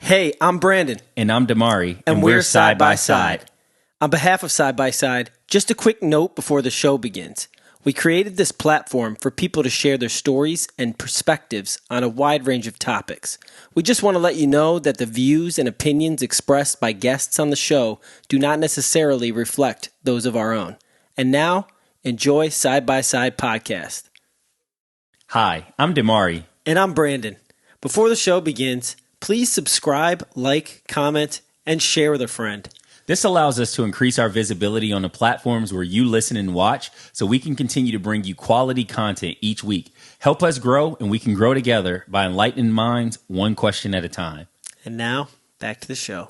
Hey, I'm Brandon. And I'm Dimari. And we're Side by Side. On behalf of Side by Side, just a quick note before the show begins. We created this platform for people to share their stories and perspectives on a wide range of topics. We just want to let you know that the views and opinions expressed by guests on the show do not necessarily reflect those of our own. And now, enjoy Side by Side Podcast. Hi, I'm Dimari. And I'm Brandon. Before the show begins, please subscribe, like, comment, and share with a friend. This allows us to increase our visibility on the platforms where you listen and watch so we can continue to bring you quality content each week. Help us grow, and we can grow together by enlightening minds one question at a time. And now, back to the show.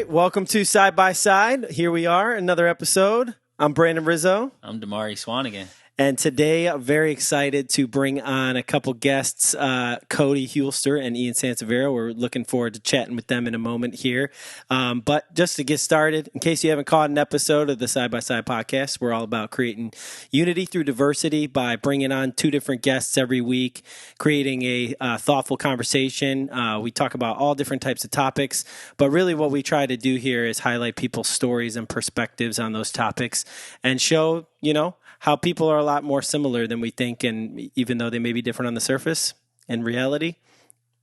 Welcome to Side by Side. Here we are, another episode. I'm Brandon Rizzo. I'm DeMari Swanagain. And today I'm very excited to bring on a couple guests, Cody Huelster and Ian Sansavera. We're looking forward to chatting with them in a moment here. But just to get started, in case you haven't caught an episode of the Side by Side podcast, we're all about creating unity through diversity by bringing on two different guests every week, creating a thoughtful conversation. We talk about all different types of topics, but really what we try to do here is highlight people's stories and perspectives on those topics and show, how people are a lot more similar than we think, and even though they may be different on the surface, in reality,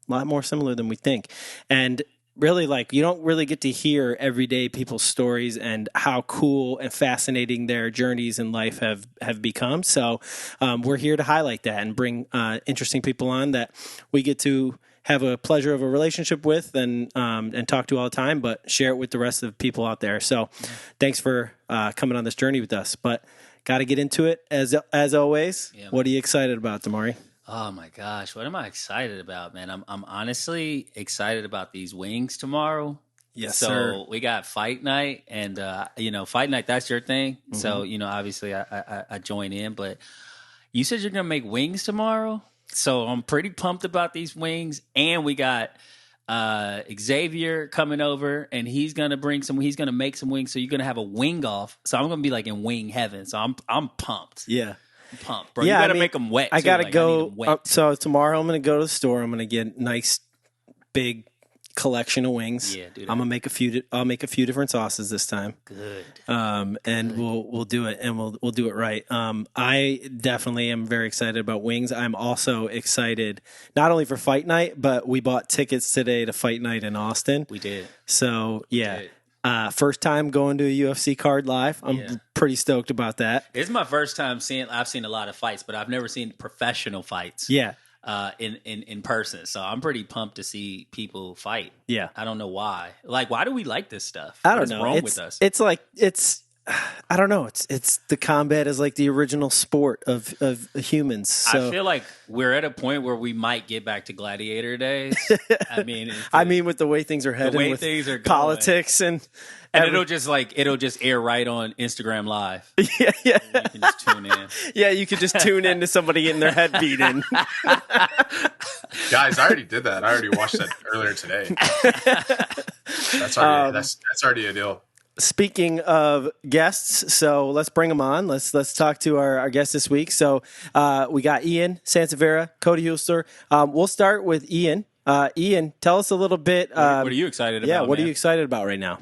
a lot more similar than we think. And really, you don't really get to hear everyday people's stories and how cool and fascinating their journeys in life have become. So we're here to highlight that and bring interesting people on that we get to have a pleasure of a relationship with and talk to all the time, but share it with the rest of the people out there. So thanks for coming on this journey with us. But got to get into it as always. Yeah, what are you excited about, Dimari? Oh my gosh, what am I excited about, man? I'm honestly excited about these wings tomorrow. Yes, sir. So we got fight night, and fight night, that's your thing. Mm-hmm. So obviously I join in. But you said you're gonna make wings tomorrow, so I'm pretty pumped about these wings. And we got Xavier coming over, and he's gonna make some wings, so you're gonna have a wing off, so I'm gonna be like in wing heaven, so I'm pumped. I'm pumped, bro. Yeah, you gotta make them wet too. I gotta go so tomorrow I'm gonna go to the store. I'm gonna get a nice big collection of wings. Yeah, dude. I'll make a few different sauces this time. Good. And Good. we'll do it, and we'll do it right. I definitely am very excited about wings. I'm also excited not only for fight night, but we bought tickets today to fight night in Austin. We did. So yeah. First time going to a UFC card live. I'm pretty stoked about that. It's my first time I've seen a lot of fights, but I've never seen professional fights. Yeah. In person, so I'm pretty pumped to see people fight. Yeah, I don't know why. Why do we like this stuff? I don't know. What's wrong with us? I don't know. It's the combat is like the original sport of humans. So. I feel like we're at a point where we might get back to gladiator days. I mean, with the way things are heading, the way with things are going. Politics and it'll just air right on Instagram Live. Yeah. You can just tune in. Yeah, you could just tune in to somebody getting their head beat in. Guys, I already did that. I already watched that earlier today. That's already a deal. Speaking of guests, so let's bring them on. Let's talk to our guest this week. So we got Ian Sansavera, Cody Huelster. We'll start with Ian. Ian, tell us a little bit. What are you excited about? Yeah, what are you excited about right now?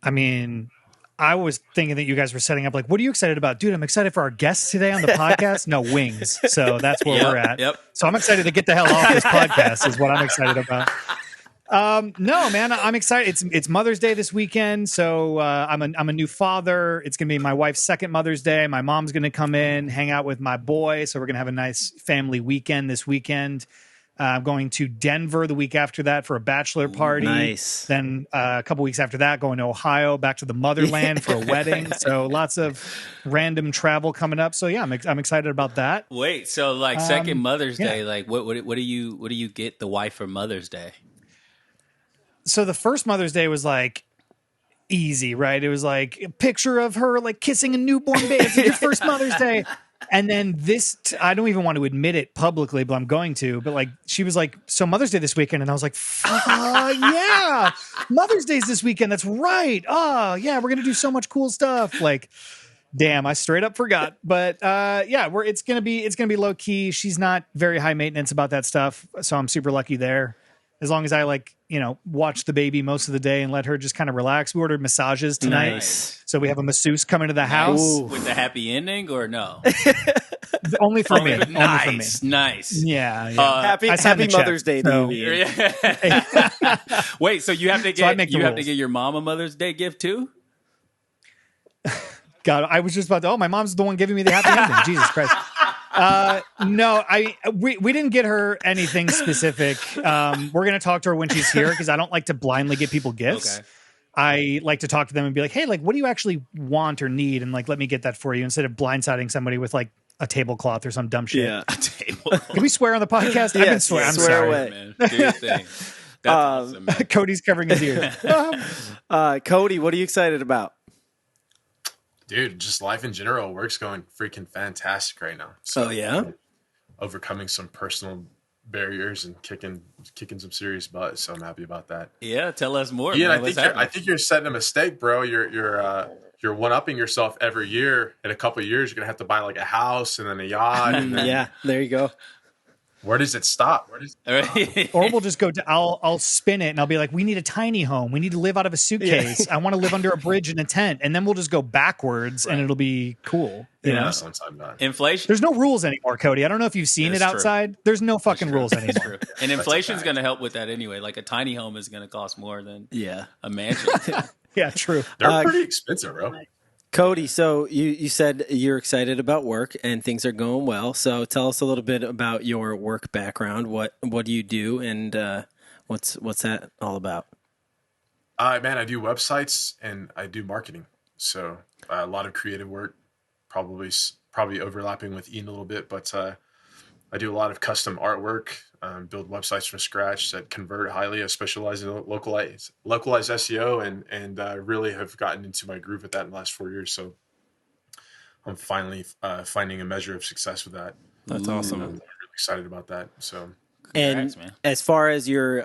I mean, I was thinking that you guys were setting up what are you excited about? Dude, I'm excited for our guests today on the podcast. No, wings. So that's where we're at. Yep. So I'm excited to get the hell off this podcast is what I'm excited about. No, man, I'm excited. It's Mother's Day this weekend, so I'm a new father. It's gonna be my wife's second Mother's Day. My mom's gonna come in, hang out with my boy, so we're gonna have a nice family weekend this weekend. I'm going to Denver the week after that for a bachelor party. Nice. Then a couple weeks after that, going to Ohio, back to the motherland for a wedding. So lots of random travel coming up. So yeah, I'm excited about that. Wait, so second Mother's Day, what do you get the wife for Mother's Day? So the first Mother's Day was easy, right? It was a picture of her kissing a newborn baby. It's your first Mother's Day. And then I don't even want to admit it publicly, but I'm going to. But like, she was like, "So Mother's Day this weekend," and I was like, "Yeah, Mother's Day's this weekend. That's right. Oh yeah, we're gonna do so much cool stuff." Like, damn, I straight up forgot. But yeah, it's gonna be low key. She's not very high maintenance about that stuff, so I'm super lucky there. As long as I watch the baby most of the day and let her just kind of relax. We ordered massages tonight. Nice. So we have a masseuse coming to the house. Ooh. With the happy ending or no? Only for me. Nice, Only for me. nice. Yeah. Happy Mother's Day to you, Ian. Wait, so you have to I make the have to rules. get your mom a Mother's Day gift too? God, I was just about to. Oh, my mom's the one giving me the happy ending. Jesus Christ. No, we didn't get her anything specific. We're gonna talk to her when she's here because I don't like to blindly get people gifts. Okay. I like to talk to them and be like, "Hey, like, what do you actually want or need?" And like, let me get that for you instead of blindsiding somebody with like a tablecloth or some dumb shit. Yeah. A table. Can we swear on the podcast? I've been Yes, swearing. I'm swear sorry. away. Man, do your thing. That's awesome, man. Cody's covering his ears. Cody, what are you excited about? Dude, just life in general. Work's going freaking fantastic right now. So, Oh, yeah? overcoming some personal barriers and kicking some serious butt. So I'm happy about that. Yeah, tell us more. Ian, man. I think you're setting a mistake, bro. You're one-upping yourself every year. In a couple of years, you're gonna have to buy like a house and then a yacht. And then, Yeah, there you go. Where does it stop? Or we'll just go to, I'll spin it and I'll be like, we need a tiny home. We need to live out of a suitcase. I want to live under a bridge in a tent. And then we'll just go backwards and it'll be cool. You know? That's what I'm talking about. Inflation. There's no rules anymore, Cody. I don't know if you've seen It's it true. outside. There's no fucking rules anymore. And inflation's going to help with that anyway. Like a tiny home is going to cost more than a mansion. Yeah, true. They're pretty expensive, bro. Cody, so you said you're excited about work and things are going well. So tell us a little bit about your work background. What do you do, and what's that all about? Man, I do websites and I do marketing. So a lot of creative work, probably overlapping with Ian a little bit, but I do a lot of custom artwork, build websites from scratch that convert highly. I specialize in localized SEO and really have gotten into my groove with that in the last 4 years. So I'm finally finding a measure of success with that. That's awesome. I'm really excited about that. So. Congrats, And man. as far as your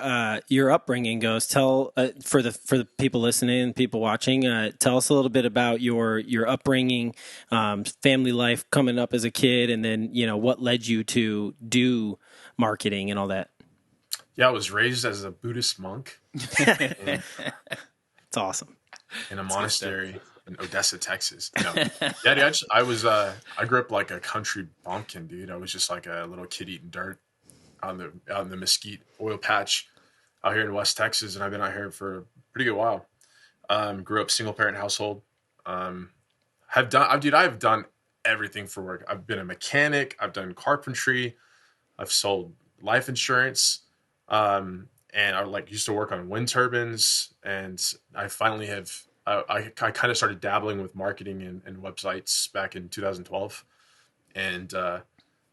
upbringing goes, tell for the people listening and people watching, tell us a little bit about your upbringing, family life coming up as a kid, and then what led you to do marketing and all that. Yeah, I was raised as a Buddhist monk It's awesome. in a monastery in Odessa, Texas. Yeah, dude, I grew up like a country bumpkin, dude. I was just like a little kid eating dirt out in the mesquite oil patch out here in West Texas, and I've been out here for a pretty good while. Grew up single parent household. I've done everything for work. I've been a mechanic. I've done carpentry. I've sold life insurance, and I used to work on wind turbines. And I finally have. I kind of started dabbling with marketing and websites back in 2012, and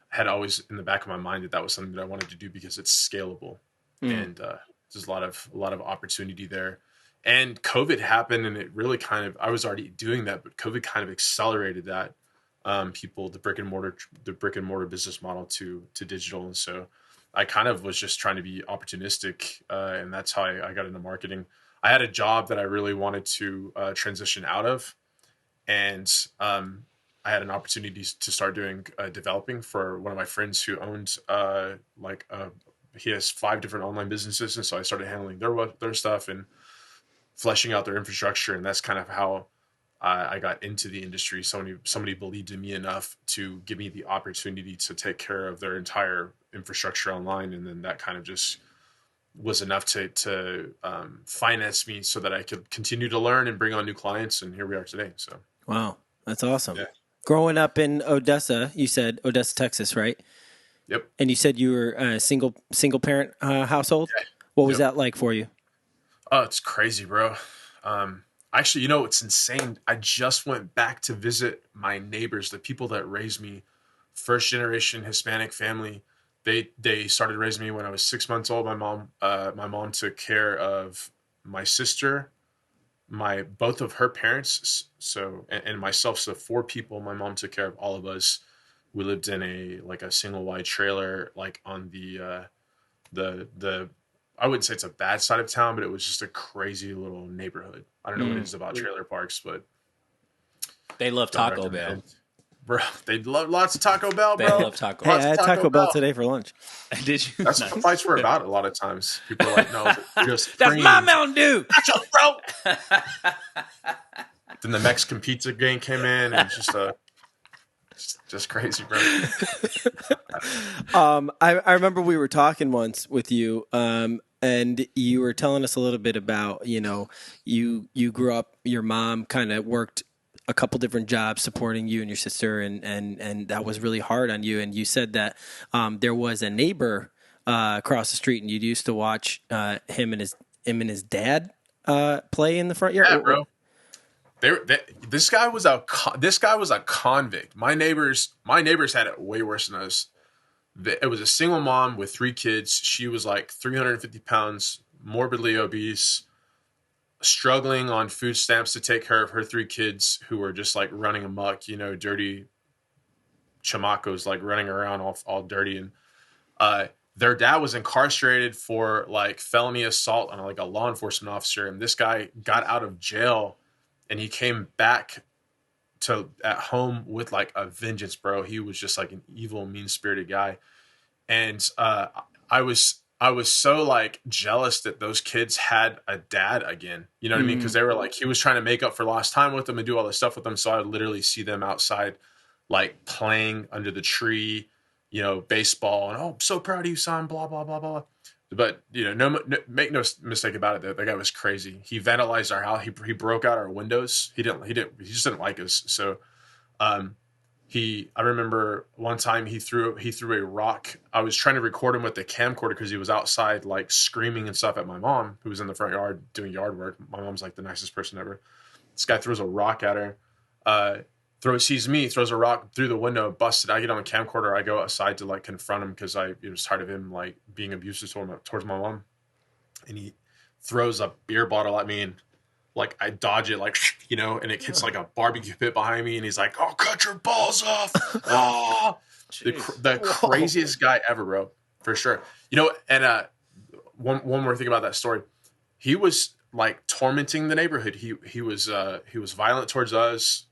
had always in the back of my mind that was something that I wanted to do because it's scalable, and there's a lot of opportunity there. And COVID happened, and it really I was already doing that, but COVID kind of accelerated that. The brick and mortar business model to digital, and so I kind of was just trying to be opportunistic, and that's how I got into marketing. I had a job that I really wanted to transition out of, and I had an opportunity to start doing developing for one of my friends who owned he has 5 different online businesses, and so I started handling their stuff and fleshing out their infrastructure, and that's kind of how I got into the industry. Somebody believed in me enough to give me the opportunity to take care of their entire infrastructure online, and then that kind of just was enough to finance me so that I could continue to learn and bring on new clients, and here we are today. So Wow, that's awesome. Yeah. Growing up in Odessa, you said Odessa, Texas, right? Yep. And you said you were a single parent household. Yeah. What was that like for you? Oh, it's crazy, bro. Actually, it's insane. I just went back to visit my neighbors, the people that raised me, first generation Hispanic family. They started raising me when I was 6 months old. My mom took care of my sister, both of her parents, and myself. So 4 people. My mom took care of all of us. we lived in a single wide trailer, like on the I wouldn't say it's a bad side of town, but it was just a crazy little neighborhood. I don't know what it is about trailer parks, but They love don't Taco Bell. recommend. Bro, they love lots of Taco Bell, They bro. love Taco Hey, Bell. I had Taco Bell today for lunch. Did you? That's what the fights were about a lot of times. People are like, no, That's my Mountain Dew. Nachos, bro. Then the Mexican pizza game came in, and it's just crazy, bro. I remember we were talking once with you, and you were telling us a little bit about, you grew up, your mom kind of worked a couple different jobs supporting you and your sister, and that was really hard on you. And you said that there was a neighbor across the street, and you used to watch him and his dad play in the front yard. Yeah, bro. This guy was a convict. My neighbors had it way worse than us. It was a single mom with 3 kids. She was like 350 pounds, morbidly obese, struggling on food stamps to take care of her 3 kids who were just like running amok, dirty chamacos, like running around all dirty. And their dad was incarcerated for like felony assault on like a law enforcement officer. And this guy got out of jail and he came back at home with like a vengeance, bro. He was just like an evil, mean-spirited guy. And I was so like jealous that those kids had a dad again. You know what I mean? Because they were like, he was trying to make up for lost time with them and do all this stuff with them. So I would literally see them outside, like playing under the tree, baseball, and I'm so proud of you, son. Blah blah blah blah. But make no mistake about it. That guy was crazy. He vandalized our house. He broke out our windows. He just didn't like us. So, I remember one time he threw a rock. I was trying to record him with the camcorder because he was outside like screaming and stuff at my mom, who was in the front yard doing yard work. My mom's like the nicest person ever. This guy throws a rock at her. Sees me, throws a rock through the window, busted. I get on the camcorder. I go outside to like confront him because I was tired of him like being abusive towards my mom. And he throws a beer bottle at me, and like I dodge it, like and it hits like a barbecue pit behind me. And he's like, "Oh, cut your balls off!" Oh, the craziest guy ever, bro, for sure. And one more thing about that story, he was like tormenting the neighborhood. He was violent towards us.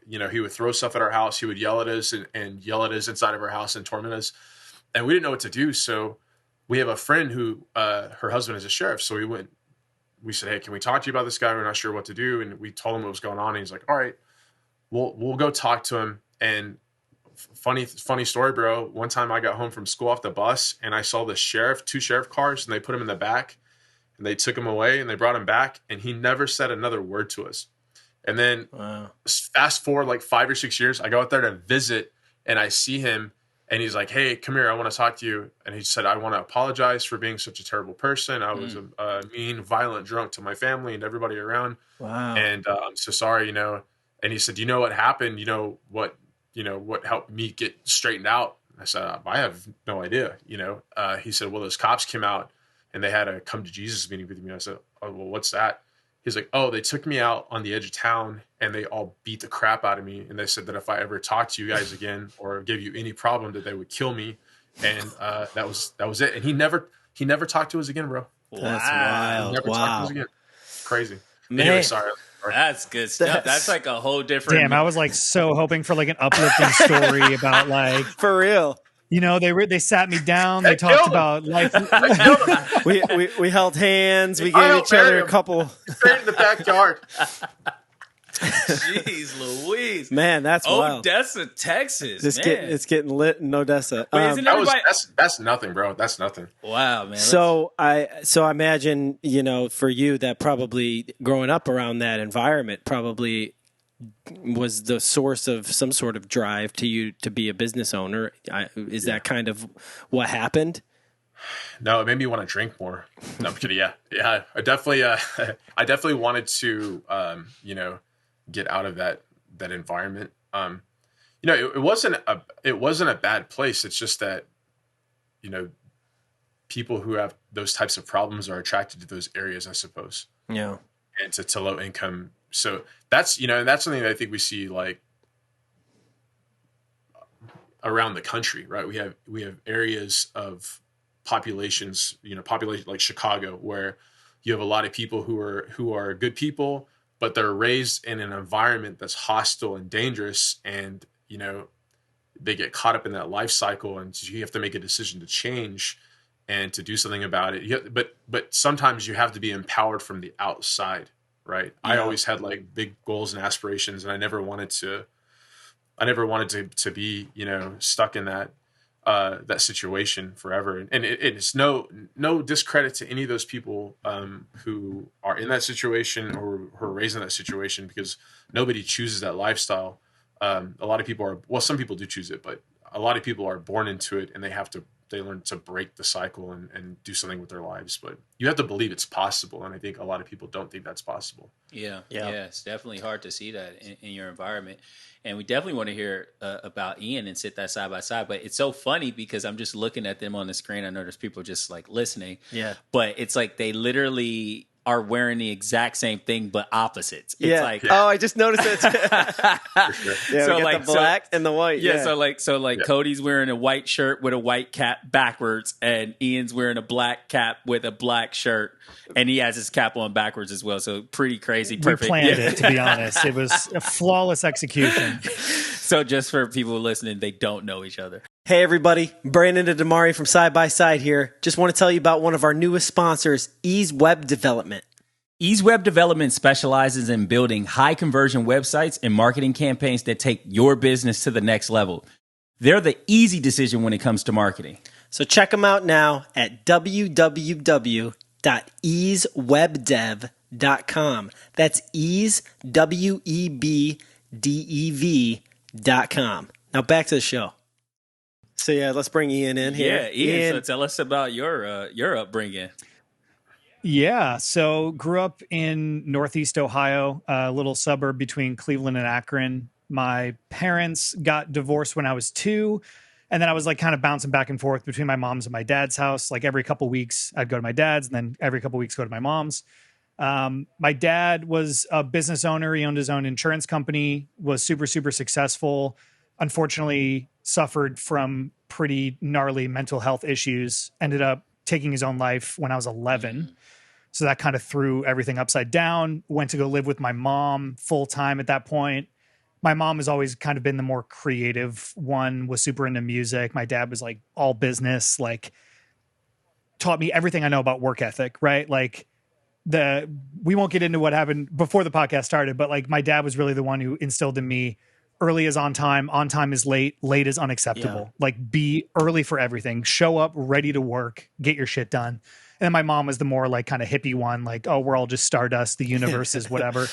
He would throw stuff at our house. He would yell at us and yell at us inside of our house and torment us. And we didn't know what to do. So we have a friend who, her husband is a sheriff. So we said, "Hey, can we talk to you about this guy? We're not sure what to do." And we told him what was going on. And he's like, "All right, we'll go talk to him." And funny story, bro. One time I got home from school off the bus and I saw the 2 sheriff cars, and they put him in the back and they took him away and they brought him back, and he never said another word to us. And then fast forward like 5 or 6 years, I go out there to visit and I see him, and he's like, "Hey, come here. I want to talk to you." And he said, "I want to apologize for being such a terrible person. I was a mean, violent drunk to my family and everybody around. Wow. And I'm so sorry, And he said, "You know what happened? What helped me get straightened out?" I said, "I have no idea." He said, "Well, those cops came out and they had a come to Jesus meeting with me." I said, "Oh, well, what's that?" He's like, "Oh, they took me out on the edge of town and they all beat the crap out of me. And they said that if I ever talked to you guys again or gave you any problem, that they would kill me." And that was it. And he never talked to us again, bro. That's wild. Never talked to us again. Crazy. Man. Anyway, sorry. That's good stuff. That's like a whole different. Damn, I was like so hoping for like an uplifting story about like, for real. They sat me down. They talked about life. we held hands. We gave each other a couple. Straight in the backyard. Jeez Louise. Man, that's wild. Odessa, Texas. It's getting lit in Odessa. That's nothing, bro. That's nothing. Wow, man. So I imagine, for you, that probably growing up around that environment probably was the source of some sort of drive to you to be a business owner. Is that kind of what happened? No, it made me want to drink more. No, I'm kidding. Yeah. I definitely wanted to, get out of that environment. It wasn't a bad place. It's just that, people who have those types of problems are attracted to those areas, I suppose. Yeah. And to low income. So that's something that I think we see, like, around the country, right? We have areas of populations, population like Chicago, where you have a lot of people who are good people, but they're raised in an environment that's hostile and dangerous, and they get caught up in that life cycle, and you have to make a decision to change and to do something about it. But sometimes you have to be empowered from the outside, right? Yeah. I always had like big goals and aspirations, and I never wanted to be, stuck in that situation forever. And it's no discredit to any of those people who are in that situation or who are raised in that situation, because nobody chooses that lifestyle. A lot of people some people do choose it, but a lot of people are born into it, and they learn to break the cycle and do something with their lives. But you have to believe it's possible. And I think a lot of people don't think that's possible. Yeah. It's definitely hard to see that in your environment. And we definitely want to hear about Ian and sit that side by side. But it's so funny because I'm just looking at them on the screen. I know there's people just like listening. Yeah. But it's like they literally are wearing the exact same thing but opposites. It's I just noticed it. Yeah, so we got the black and the white. Yeah, so Cody's wearing a white shirt with a white cap backwards, and Ian's wearing a black cap with a black shirt, and he has his cap on backwards as well. So pretty crazy, perfect. We planned it, to be honest. It was a flawless execution. So just for people listening, they don't know each other. Hey everybody, Brandon and Dimari from Side by Side here. Just want to tell you about one of our newest sponsors, Ease Web Development. Ease Web Development specializes in building high conversion websites and marketing campaigns that take your business to the next level. They're the easy decision when it comes to marketing. So check them out now at www.easewebdev.com. That's ease, WEBDEV.com. Now back to the show. So yeah, let's bring Ian in here. Yeah, Ian. So tell us about your upbringing. Yeah, so grew up in Northeast Ohio, a little suburb between Cleveland and Akron. My parents got divorced when I was 2, and then I was like kind of bouncing back and forth between my mom's and my dad's house. Like every couple weeks, I'd go to my dad's, and then every couple weeks go to my mom's. My dad was a business owner. He owned his own insurance company, was super, super successful. Unfortunately, suffered from pretty gnarly mental health issues, ended up taking his own life when I was 11. So that kind of threw everything upside down. Went to go live with my mom full time at that point. My mom has always kind of been the more creative one, was super into music. My dad was like all business, like taught me everything I know about work ethic, right? Like we won't get into what happened before the podcast started, but like my dad was really the one who instilled in me early is on time is late is unacceptable. Yeah. Like be early for everything, show up ready to work, get your shit done. And then my mom was the more like kind of hippie one, like, oh, we're all just stardust, the universe is whatever.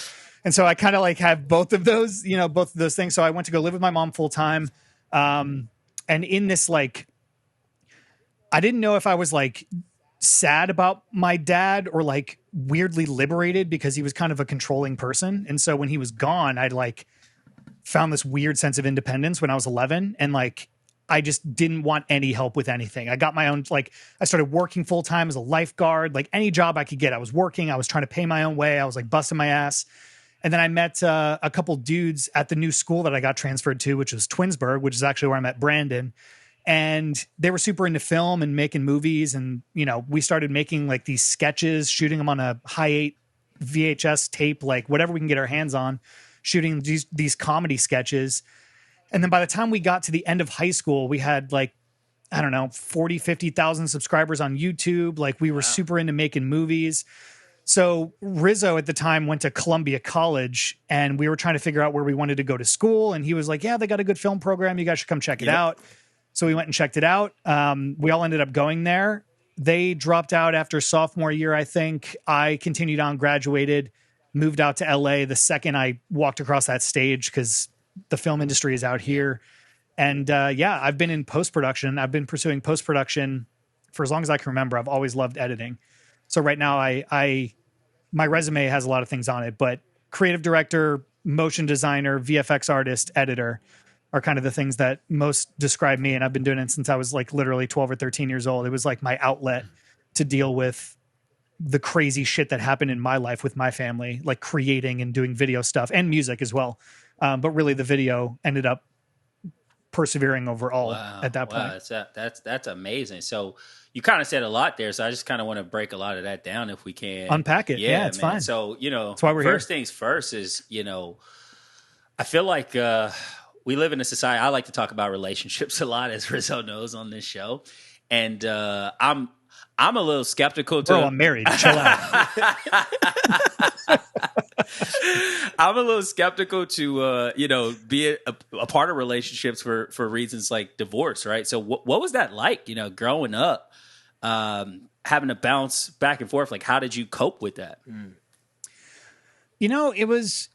And so I kind of like have both of those things. So I went to go live with my mom full time. And in this, like, I didn't know if I was like sad about my dad or like weirdly liberated because he was kind of a controlling person. And so when he was gone, I'd like found this weird sense of independence when I was 11. And like, I just didn't want any help with anything. I got my own, like, I started working full time as a lifeguard, like any job I could get. I was working. I was trying to pay my own way. I was like busting my ass. And then I met a couple dudes at the new school that I got transferred to, which was Twinsburg, which is actually where I met Brandon. And they were super into film and making movies. And, we started making like these sketches, shooting them on a high 8 VHS tape, like whatever we can get our hands on, shooting these comedy sketches. And then by the time we got to the end of high school, we had like, I don't know, 40, 50,000 subscribers on YouTube. Like we were super into making movies. So Rizzo at the time went to Columbia College, and we were trying to figure out where we wanted to go to school. And he was like, yeah, they got a good film program. You guys should come check it out. So we went and checked it out. We all ended up going there. They dropped out after sophomore year, I think. I continued on, graduated, moved out to LA the second I walked across that stage because the film industry is out here. And I've been in post-production. I've been pursuing post-production for as long as I can remember. I've always loved editing. So right now my resume has a lot of things on it, but creative director, motion designer, VFX artist, editor are kind of the things that most describe me. And I've been doing it since I was like literally 12 or 13 years old. It was like my outlet to deal with the crazy shit that happened in my life with my family, like creating and doing video stuff and music as well. But really the video ended up persevering overall at that point. That's amazing. So you kind of said a lot there, so I just kind of want to break a lot of that down if we can. Unpack it. Yeah, it's fine. So, that's why we're first here. things first is, I feel like we live in a society. I like to talk about relationships a lot, as Rizzo knows on this show. And I'm a little skeptical to. Bro, I'm married. Chill out. I'm a little skeptical to, be a part of relationships for reasons like divorce, right? So what was that like, growing up, having to bounce back and forth? Like, how did you cope with that? It was,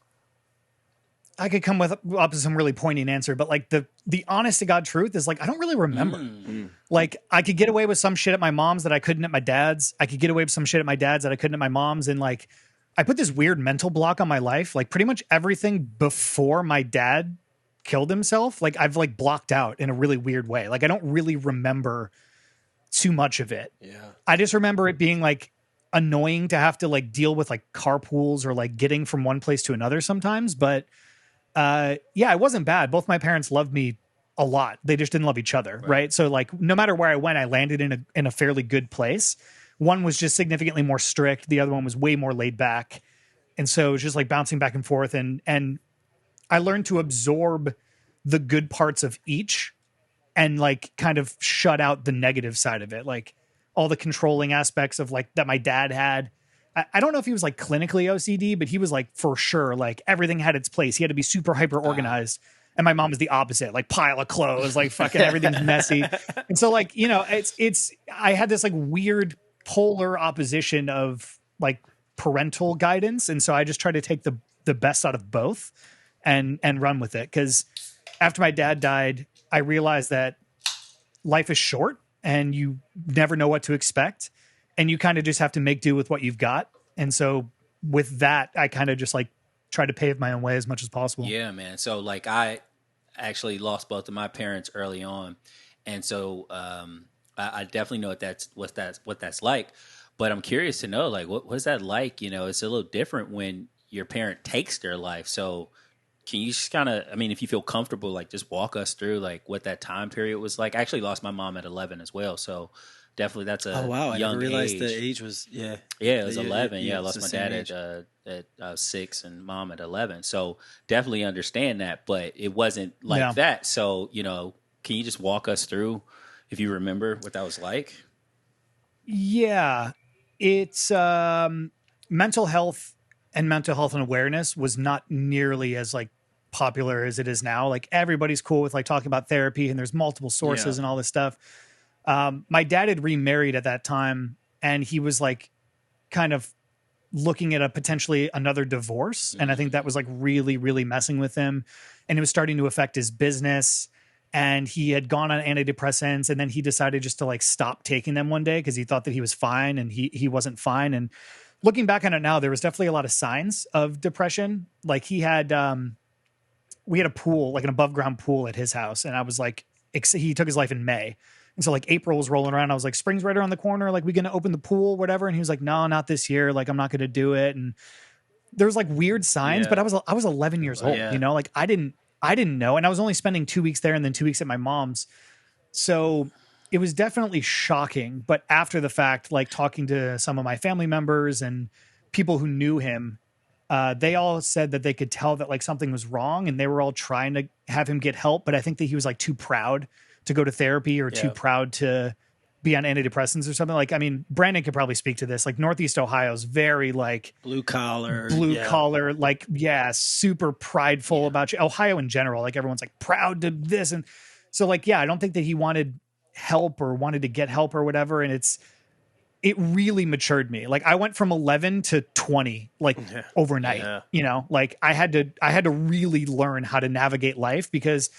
I could come up with some really poignant answer, but like the honest to God truth is like, I don't really remember. Like I could get away with some shit at my mom's that I couldn't at my dad's. I could get away with some shit at my dad's that I couldn't at my mom's. And like, I put this weird mental block on my life. Like pretty much everything before my dad killed himself, like I've like blocked out in a really weird way. Like I don't really remember too much of it. Yeah. I just remember it being like annoying to have to like deal with like carpools or like getting from one place to another sometimes. But it wasn't bad. Both my parents loved me a lot. They just didn't love each other. Right. So like no matter where I went, I landed in a fairly good place. One was just significantly more strict. The other one was way more laid back. And so it was just like bouncing back and forth. And I learned to absorb the good parts of each and like kind of shut out the negative side of it. Like all the controlling aspects of like that my dad had. I don't know if he was like clinically OCD, but he was like for sure, like everything had its place. He had to be super hyper organized. And my mom was the opposite, like pile of clothes, like fucking everything's messy. And so like, I had this like weird polar opposition of like parental guidance. And so I just tried to take the best out of both and run with it. Cause after my dad died, I realized that life is short and you never know what to expect. And you kind of just have to make do with what you've got. And so with that, I kind of just like try to pave my own way as much as possible. Yeah, man. So like I actually lost both of my parents early on. And so I definitely know what that's like. But I'm curious to know, like, what's that like? It's a little different when your parent takes their life. So can you just kind of, if you feel comfortable, like just walk us through like what that time period was like? I actually lost my mom at 11 as well. So definitely that's a I young didn't realize age. the age was, Yeah, it was 11. I it's lost the my dad at 6 and mom at 11. So definitely understand that, but it wasn't like that. So, can you just walk us through, if you remember, what that was like? Yeah, it's mental health and awareness was not nearly as like popular as it is now. Like everybody's cool with like talking about therapy and there's multiple sources and all this stuff. My dad had remarried at that time and he was like kind of looking at potentially another divorce. And I think that was like really, really messing with him. And it was starting to affect his business. And he had gone on antidepressants and then he decided just to like stop taking them one day because he thought that he was fine and he wasn't fine. And looking back on it now, there was definitely a lot of signs of depression. Like he had, we had a pool, like an above ground pool at his house. And I was like, he took his life in May. And so like April was rolling around. I was like, spring's right around the corner. Like, we going to open the pool, whatever. And he was like, no, not this year. Like, I'm not going to do it. And there was like weird signs, but I was 11 years old, like I didn't know. And I was only spending 2 weeks there and then 2 weeks at my mom's. So it was definitely shocking. But after the fact, like talking to some of my family members and people who knew him, they all said that they could tell that like something was wrong and they were all trying to have him get help. But I think that he was like too proud to go to therapy or too proud to be on antidepressants or something. Like, Brandon could probably speak to this. Like Northeast Ohio is very like blue collar, like, super prideful about you. Ohio in general, like everyone's like proud to this. And so like, I don't think that he wanted help or wanted to get help or whatever. And it really matured me. Like I went from 11 to 20, like overnight, like I had to really learn how to navigate life because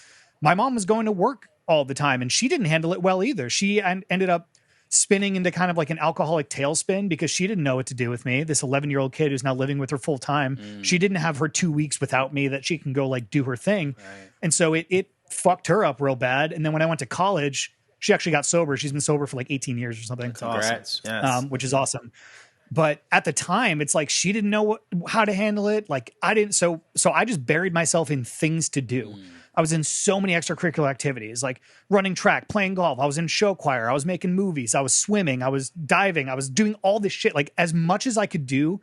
my mom was going to work all the time and she didn't handle it well either. She ended up spinning into kind of like an alcoholic tailspin because she didn't know what to do with me. This 11-year-old kid who's now living with her full time. She didn't have her 2 weeks without me that she can go like do her thing. Right. And so it fucked her up real bad. And then when I went to college, she actually got sober. She's been sober for like 18 years or something. Congrats. Awesome. Yes. Which is awesome. But at the time, it's like she didn't know how to handle it. Like I didn't. So I just buried myself in things to do. I was in so many extracurricular activities, like running track, playing golf. I was in show choir. I was making movies. I was swimming. I was diving. I was doing all this shit. Like as much as I could do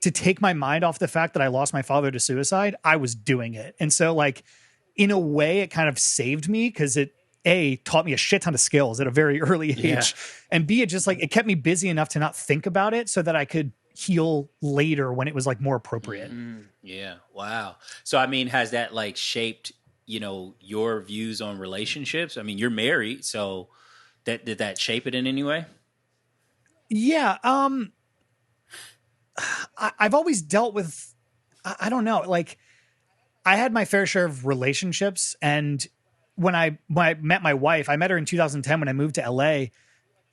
to take my mind off the fact that I lost my father to suicide, I was doing it. And so like, in a way, it kind of saved me because it taught me a shit ton of skills at a very early age, and B, it just like it kept me busy enough to not think about it so that I could heal later when it was like more appropriate. Yeah. Wow. So, I mean, has that like shaped, your views on relationships? I mean, you're married, so did that shape it in any way? Yeah. I've always dealt with, I don't know, like I had my fair share of relationships. And when I met my wife, I met her in 2010 when I moved to LA,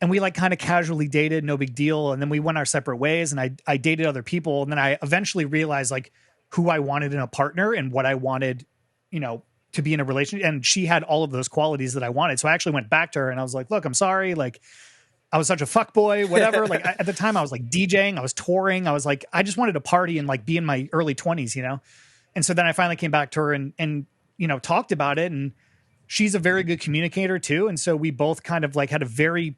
and we like kind of casually dated, no big deal. And then we went our separate ways, and I dated other people. And then I eventually realized like who I wanted in a partner and what I wanted, to be in a relationship. And she had all of those qualities that I wanted. So I actually went back to her and I was like, look, I'm sorry. Like I was such a fuck boy, whatever. Like at the time I was like DJing, I was touring. I was like, I just wanted to party and like be in my early 20s, And so then I finally came back to her and talked about it. And she's a very good communicator too. And so we both kind of like had a very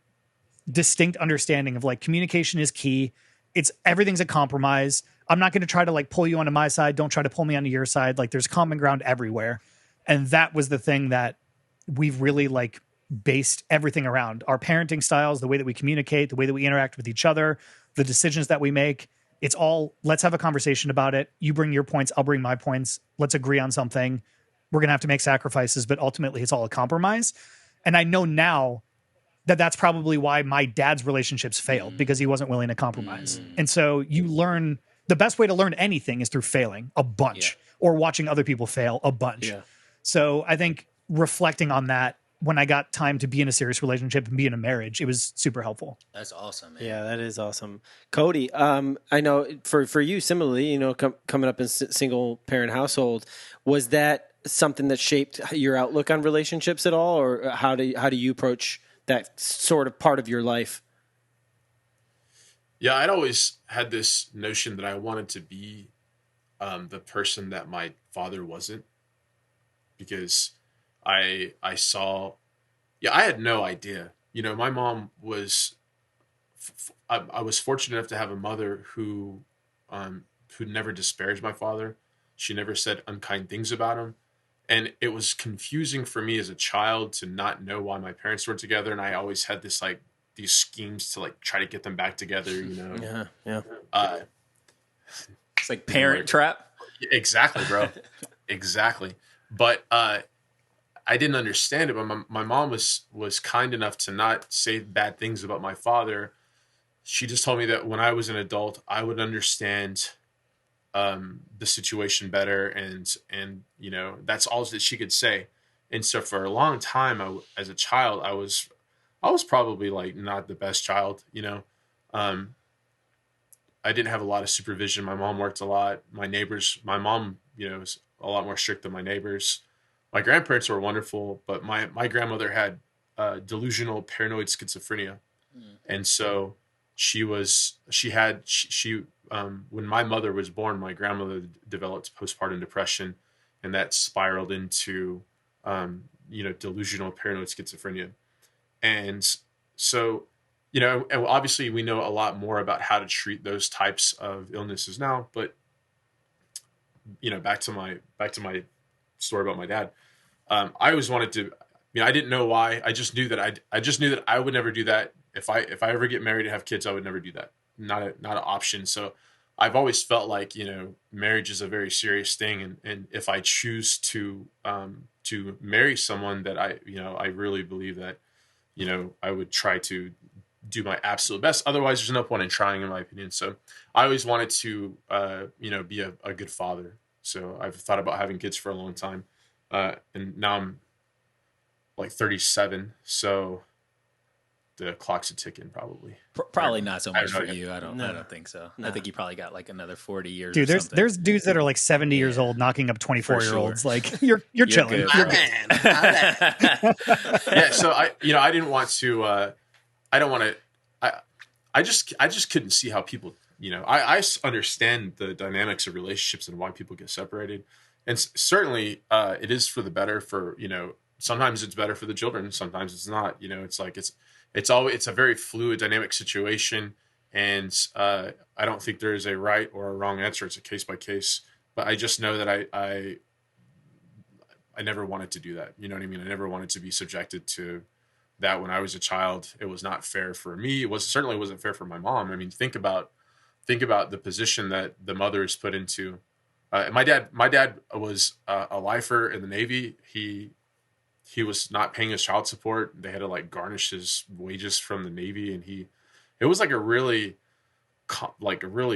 distinct understanding of like communication is key. Everything's a compromise. I'm not going to try to like pull you onto my side. Don't try to pull me onto your side. Like there's common ground everywhere. And that was the thing that we've really like based everything around: our parenting styles, the way that we communicate, the way that we interact with each other, the decisions that we make. It's all, let's have a conversation about it. You bring your points, I'll bring my points. Let's agree on something. We're going to have to make sacrifices, but ultimately it's all a compromise. And I know now that that's probably why my dad's relationships failed, because he wasn't willing to compromise. And so you learn, the best way to learn anything is through failing a bunch or watching other people fail a bunch. Yeah. So I think reflecting on that, when I got time to be in a serious relationship and be in a marriage, it was super helpful. That's awesome, man. Yeah, that is awesome. Cody, I know for you, similarly, coming up in single parent household, was that something that shaped your outlook on relationships at all? Or how do you approach that sort of part of your life? Yeah, I'd always had this notion that I wanted to be the person that my father wasn't, because I saw, I had no idea. My mom was, I was fortunate enough to have a mother who never disparaged my father. She never said unkind things about him. And it was confusing for me as a child to not know why my parents were together. And I always had this, like, these schemes to like try to get them back together, Yeah. It's like Parent Trap. Exactly, bro. Exactly. But I didn't understand it. But my mom was kind enough to not say bad things about my father. She just told me that when I was an adult, I would understand the situation better, and that's all that she could say. And so for a long time, as a child, I was probably like not the best child. I didn't have a lot of supervision. My mom worked a lot. My mom, was a lot more strict than my neighbors. My grandparents were wonderful, but my grandmother had delusional paranoid schizophrenia. And so when my mother was born, my grandmother developed postpartum depression, and that spiraled into, delusional paranoid schizophrenia. And so, and obviously we know a lot more about how to treat those types of illnesses now, but, back to my story about my dad. I always wanted to, I didn't know why. I just knew that I would never do that. If I ever get married and have kids, I would never do that. Not an option. So I've always felt like, marriage is a very serious thing. And if I choose to marry someone that I really believe that, I would try to do my absolute best. Otherwise, there's no point in trying, in my opinion. So I always wanted to, be a good father. So I've thought about having kids for a long time. And now I'm like 37. So the clock's a ticking, probably. Probably not so much for you. I don't think so. No. I think you probably got like another 40 years. Dude, there's dudes that are like 70 years old knocking up 24-year-olds. Sure. Like you're chilling. Good, you're good. Yeah. So I didn't want to. I just couldn't see how people. I understand the dynamics of relationships and why people get separated, and certainly it is for the better for, sometimes it's better for the children. Sometimes it's not, it's like, it's a very fluid dynamic situation. And I don't think there is a right or a wrong answer. It's a case by case, but I just know that I never wanted to do that. You know what I mean? I never wanted to be subjected to that when I was a child. It was not fair for me. It certainly wasn't fair for my mom. I mean, think about the position that the mother is put into. My dad was a lifer in the Navy. He was not paying his child support. They had to like garnish his wages from the Navy, and it was like a really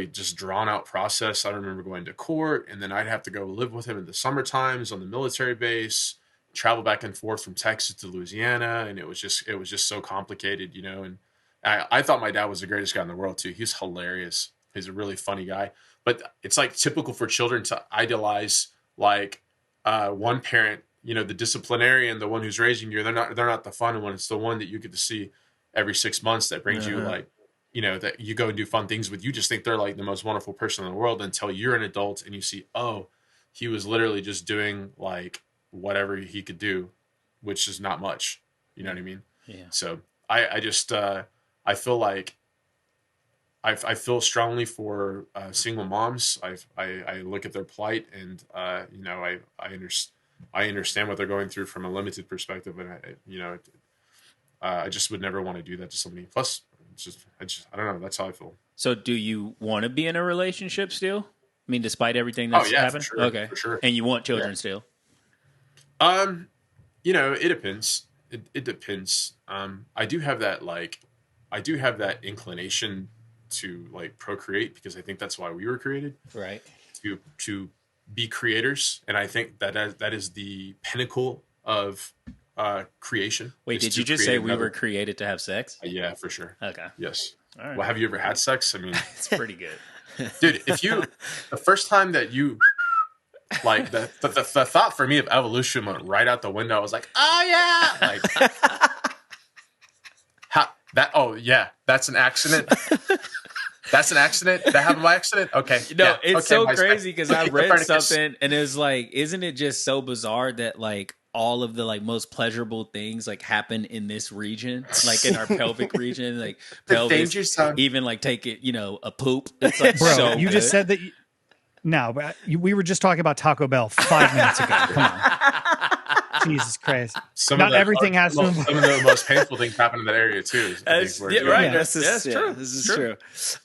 just drawn out process. I remember going to court, and then I'd have to go live with him in the summer times on the military base, travel back and forth from Texas to Louisiana. And it was just so complicated, And I thought my dad was the greatest guy in the world too. He's hilarious. He's a really funny guy, but it's like typical for children to idolize like one parent, the disciplinarian, the one who's raising you. They're not the fun one. It's the one that you get to see every 6 months that brings you like, that you go and do fun things with. You just think they're like the most wonderful person in the world until you're an adult and you see, oh, he was literally just doing like whatever he could do, which is not much. You know what I mean? Yeah. So I just, I feel like I feel strongly for single moms. I look at their plight, and I understand what they're going through from a limited perspective, and I just would never want to do that to somebody. Plus, I don't know. That's how I feel. So, do you want to be in a relationship still? I mean, despite everything that's happened. For sure, okay, for sure. And you want children still? It depends. It depends. I do have that inclination to like procreate, because I think that's why we were created, right? To be creators, and I think that is the pinnacle of creation. Wait, did you just say we were created to have sex? Yeah, for sure. Okay. Yes. All right. Well, have you ever had sex? I mean, it's pretty good, dude. The first time that you like the thought for me of evolution went right out the window. I was like, oh yeah, like that. Oh yeah, that's an accident. That's an accident? That happened by accident? Okay. No, it's so crazy because I read something and it was like, isn't it just so bizarre that like all of the like most pleasurable things like happen in this region, like in our pelvic region, like pelvis, even like take it, a poop. It's like, bro, so you good. just said that. No, but we were just talking about Taco Bell 5 minutes ago. Come on. Jesus Christ. Not everything has to. Some of the most painful things happen in that area too. Right. That's true. This is true.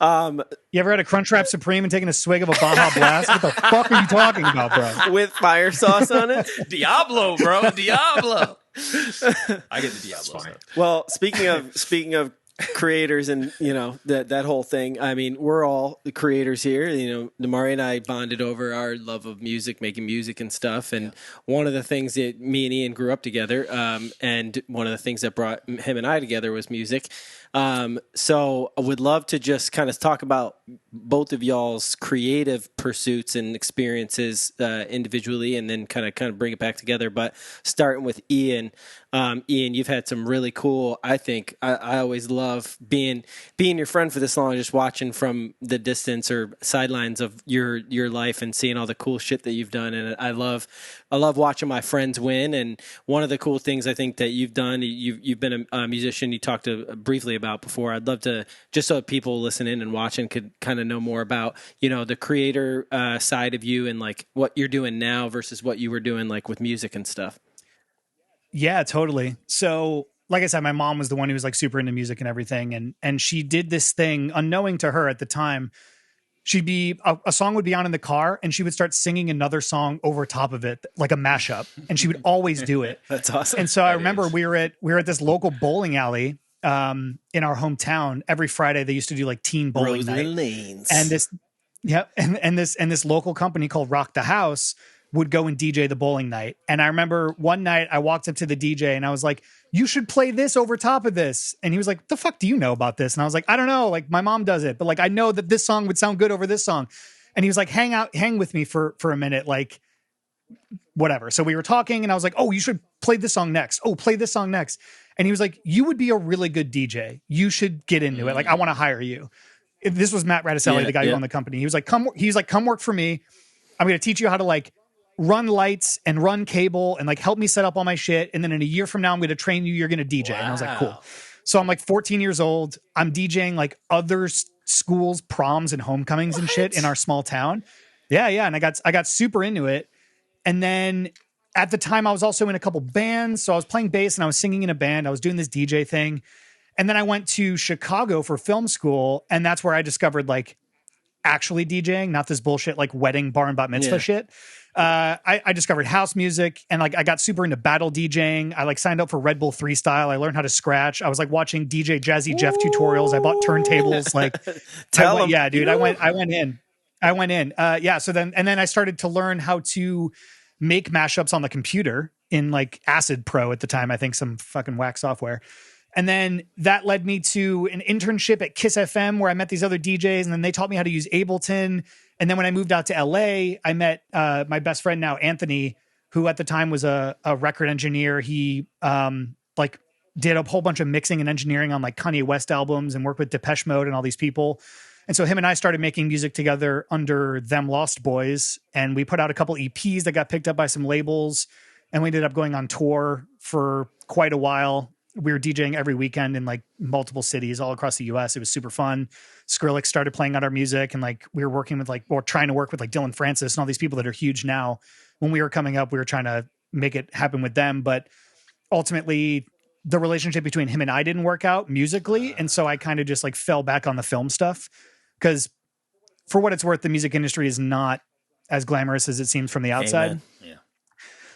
You ever had a Crunchwrap Supreme and taken a swig of a Baja Blast? What the fuck are you talking about, bro? With fire sauce on it? Diablo, bro. Diablo. I get the Diablo stuff. Well, speaking of creators and that whole thing, I mean, we're all creators here. Dimari and I bonded over our love of music, making music and stuff, and one of the things that me and Ian grew up together, and one of the things that brought him and I together was music. So I would love to just kind of talk about both of y'all's creative pursuits and experiences individually, and then kind of bring it back together. But starting with Ian, you've had some really cool. I think I always love being your friend for this long, just watching from the distance or sidelines of your life and seeing all the cool shit that you've done. And I love watching my friends win. And one of the cool things I think that you've done, you've been a musician. You talked briefly about before. I'd love to, just so people listening and watching could kind of know more about the creator side of you and like what you're doing now versus what you were doing like with music and stuff. Yeah, totally. So like I said, my mom was the one who was like super into music and everything. And she did this thing unknowing to her at the time. She'd be a song would be on in the car and she would start singing another song over top of it, like a mashup. And she would always do it. That's awesome. And so I remember we were at this local bowling alley in our hometown. Every Friday they used to do like teen bowling night. Lanes. And this local company called Rock the House would go and DJ the bowling night. And I remember one night I walked up to the DJ and I was like, you should play this over top of this. And he was like, the fuck do you know about this? And I was like, I don't know. Like my mom does it, but like, I know that this song would sound good over this song. And he was like, hang with me for a minute. Like whatever. So we were talking and I was like, oh, you should play this song next. Oh, play this song next. And he was like, you would be a really good DJ. You should get into it. Like, I want to hire you. This was Matt Radicelli, the guy who owned the company. He was like, come work for me. I'm going to teach you how to like run lights and run cable and like help me set up all my shit. And then in a year from now, I'm going to train you. You're going to DJ. Wow. And I was like, cool. So I'm like 14 years old. I'm DJing like other schools, proms and homecomings and shit in our small town. Yeah. Yeah. And I got super into it. And then at the time I was also in a couple bands. So I was playing bass and I was singing in a band. I was doing this DJ thing. And then I went to Chicago for film school. And that's where I discovered like actually DJing, not this bullshit, like wedding bar and bat mitzvah shit. I discovered house music and like I got super into battle DJing. I like signed up for Red Bull Freestyle. I learned how to scratch. I was like watching DJ Jazzy Jeff tutorials. I bought turntables. Like, yeah, dude, I went in. So then I started to learn how to make mashups on the computer in like Acid Pro at the time. I think some fucking whack software. And then that led me to an internship at Kiss FM where I met these other DJs and then they taught me how to use Ableton. And then when I moved out to LA, I met my best friend now, Anthony, who at the time was a record engineer. He like did a whole bunch of mixing and engineering on like Kanye West albums and worked with Depeche Mode and all these people. And so him and I started making music together under Them Lost Boys. And we put out a couple EPs that got picked up by some labels. And we ended up going on tour for quite a while. We were DJing every weekend in like multiple cities all across the US. It was super fun. Skrillex started playing on our music and like we were working with like, or trying to work with like Dylan Francis and all these people that are huge now. When we were coming up, we were trying to make it happen with them. But ultimately the relationship between him and I didn't work out musically. And so I kind of just like fell back on the film stuff because for what it's worth, the music industry is not as glamorous as it seems from the outside. Amen. Yeah.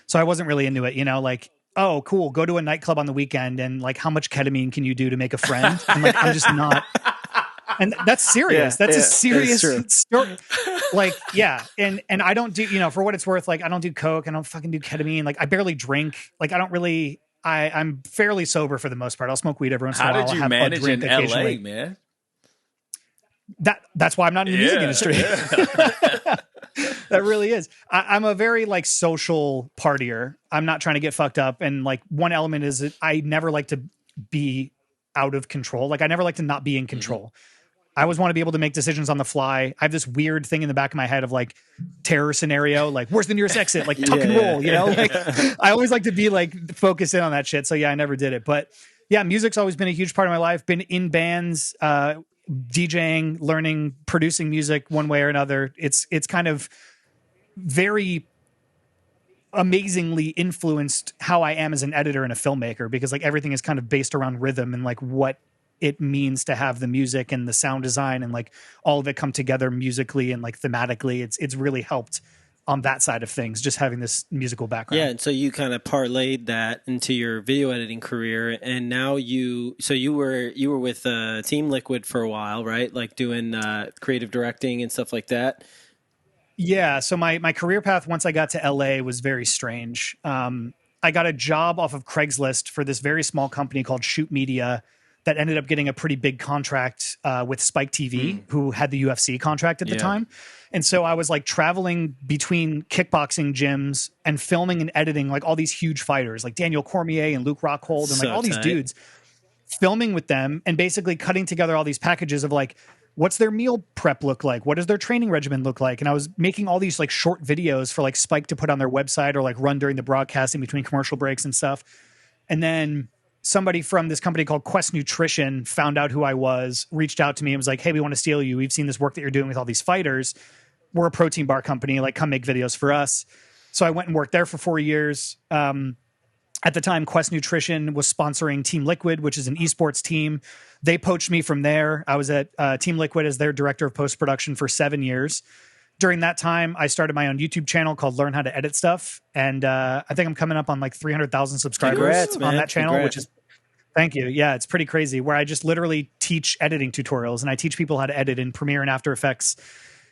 So I wasn't really into it, you know, like, oh, cool. Go to a nightclub on the weekend and like, how much ketamine can you do to make a friend? And like, I'm just not. And that's serious. That's a serious story. Like, yeah. And I don't do, you know, for what it's worth, like I don't do coke. I don't fucking do ketamine. Like I barely drink. Like I don't really, I'm fairly sober for the most part. I'll smoke weed every once in a while. How did you manage in LA, man? That's why I'm not in the music industry. Yeah. That really is. I'm a very like social partier. I'm not trying to get fucked up. And like one element is that I never like to be out of control. Like I never like to not be in control. Mm-hmm. I always want to be able to make decisions on the fly. I have this weird thing in the back of my head of like terror scenario, like where's the nearest exit? Like tuck and roll, you know? Like I always like to be like focused in on that shit. So yeah, I never did it. But yeah, music's always been a huge part of my life. Been in bands, DJing, learning, producing music one way or another. It's kind of very amazingly influenced how I am as an editor and a filmmaker because like everything is kind of based around rhythm and like what it means to have the music and the sound design and like all of it come together musically and like thematically. It's really helped on that side of things, just having this musical background. Yeah, and so you kind of parlayed that into your video editing career, and now you were with Team Liquid for a while, right? Like doing creative directing and stuff like that. Yeah, so my career path once I got to LA was very strange. I got a job off of Craigslist for this very small company called Shoot Media that ended up getting a pretty big contract with Spike TV, who had the UFC contract at the time. And so I was like traveling between kickboxing gyms and filming and editing like all these huge fighters like Daniel Cormier and Luke Rockhold and like all these dudes, filming with them and basically cutting together all these packages of like, what's their meal prep look like? What does their training regimen look like? And I was making all these like short videos for like Spike to put on their website or like run during the broadcasting between commercial breaks and stuff. And then somebody from this company called Quest Nutrition found out who I was, reached out to me and was like, hey, we want to steal you. We've seen this work that you're doing with all these fighters. We're a protein bar company. Like, come make videos for us. So I went and worked there for 4 years. At the time, Quest Nutrition was sponsoring Team Liquid, which is an esports team. They poached me from there. I was at Team Liquid as their director of post-production for 7 years. During that time, I started my own YouTube channel called Learn How to Edit Stuff. And I think I'm coming up on like 300,000 subscribers on that channel, which is, thank you. Yeah, it's pretty crazy, where I just literally teach editing tutorials and I teach people how to edit in Premiere and After Effects.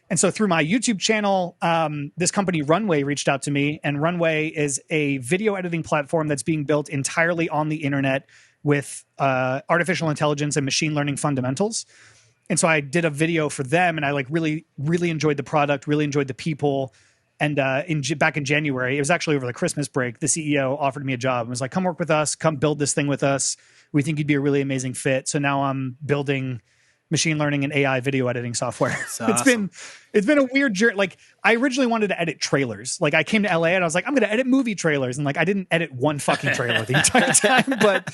And so through my YouTube channel, this company Runway reached out to me, and Runway is a video editing platform that's being built entirely on the internet with artificial intelligence and machine learning fundamentals. And so I did a video for them, and I like really, really enjoyed the product, really enjoyed the people. And back in January, it was actually over the Christmas break, the CEO offered me a job and was like, come work with us, come build this thing with us. We think you'd be a really amazing fit. So now I'm building machine learning and AI video editing software. Awesome. It's been a weird journey. Like I originally wanted to edit trailers. Like I came to LA and I was like, I'm going to edit movie trailers. And like, I didn't edit one fucking trailer the entire time, but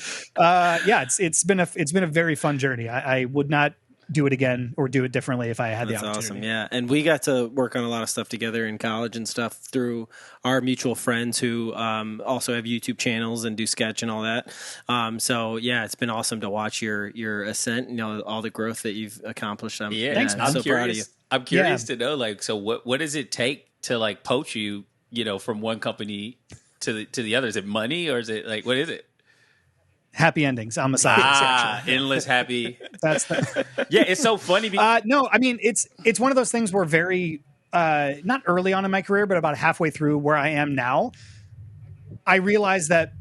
yeah, it's been a very fun journey. I would not do it again or do it differently if I had the opportunity. Awesome. Yeah. And we got to work on a lot of stuff together in college and stuff through our mutual friends who also have YouTube channels and do sketch and all that. So yeah, it's been awesome to watch your ascent, you know, all the growth that you've accomplished. Thanks, man. I'm so curious. proud of you. I'm curious to know, like, so what does it take to like poach you, you know, from one company to the other? Is it money or is it like, what is it? Happy endings. I'm a scientist. Actually. Endless happy. That's yeah. It's so funny. Because no, I mean, it's one of those things where very, not early on in my career, but about halfway through where I am now, I realized that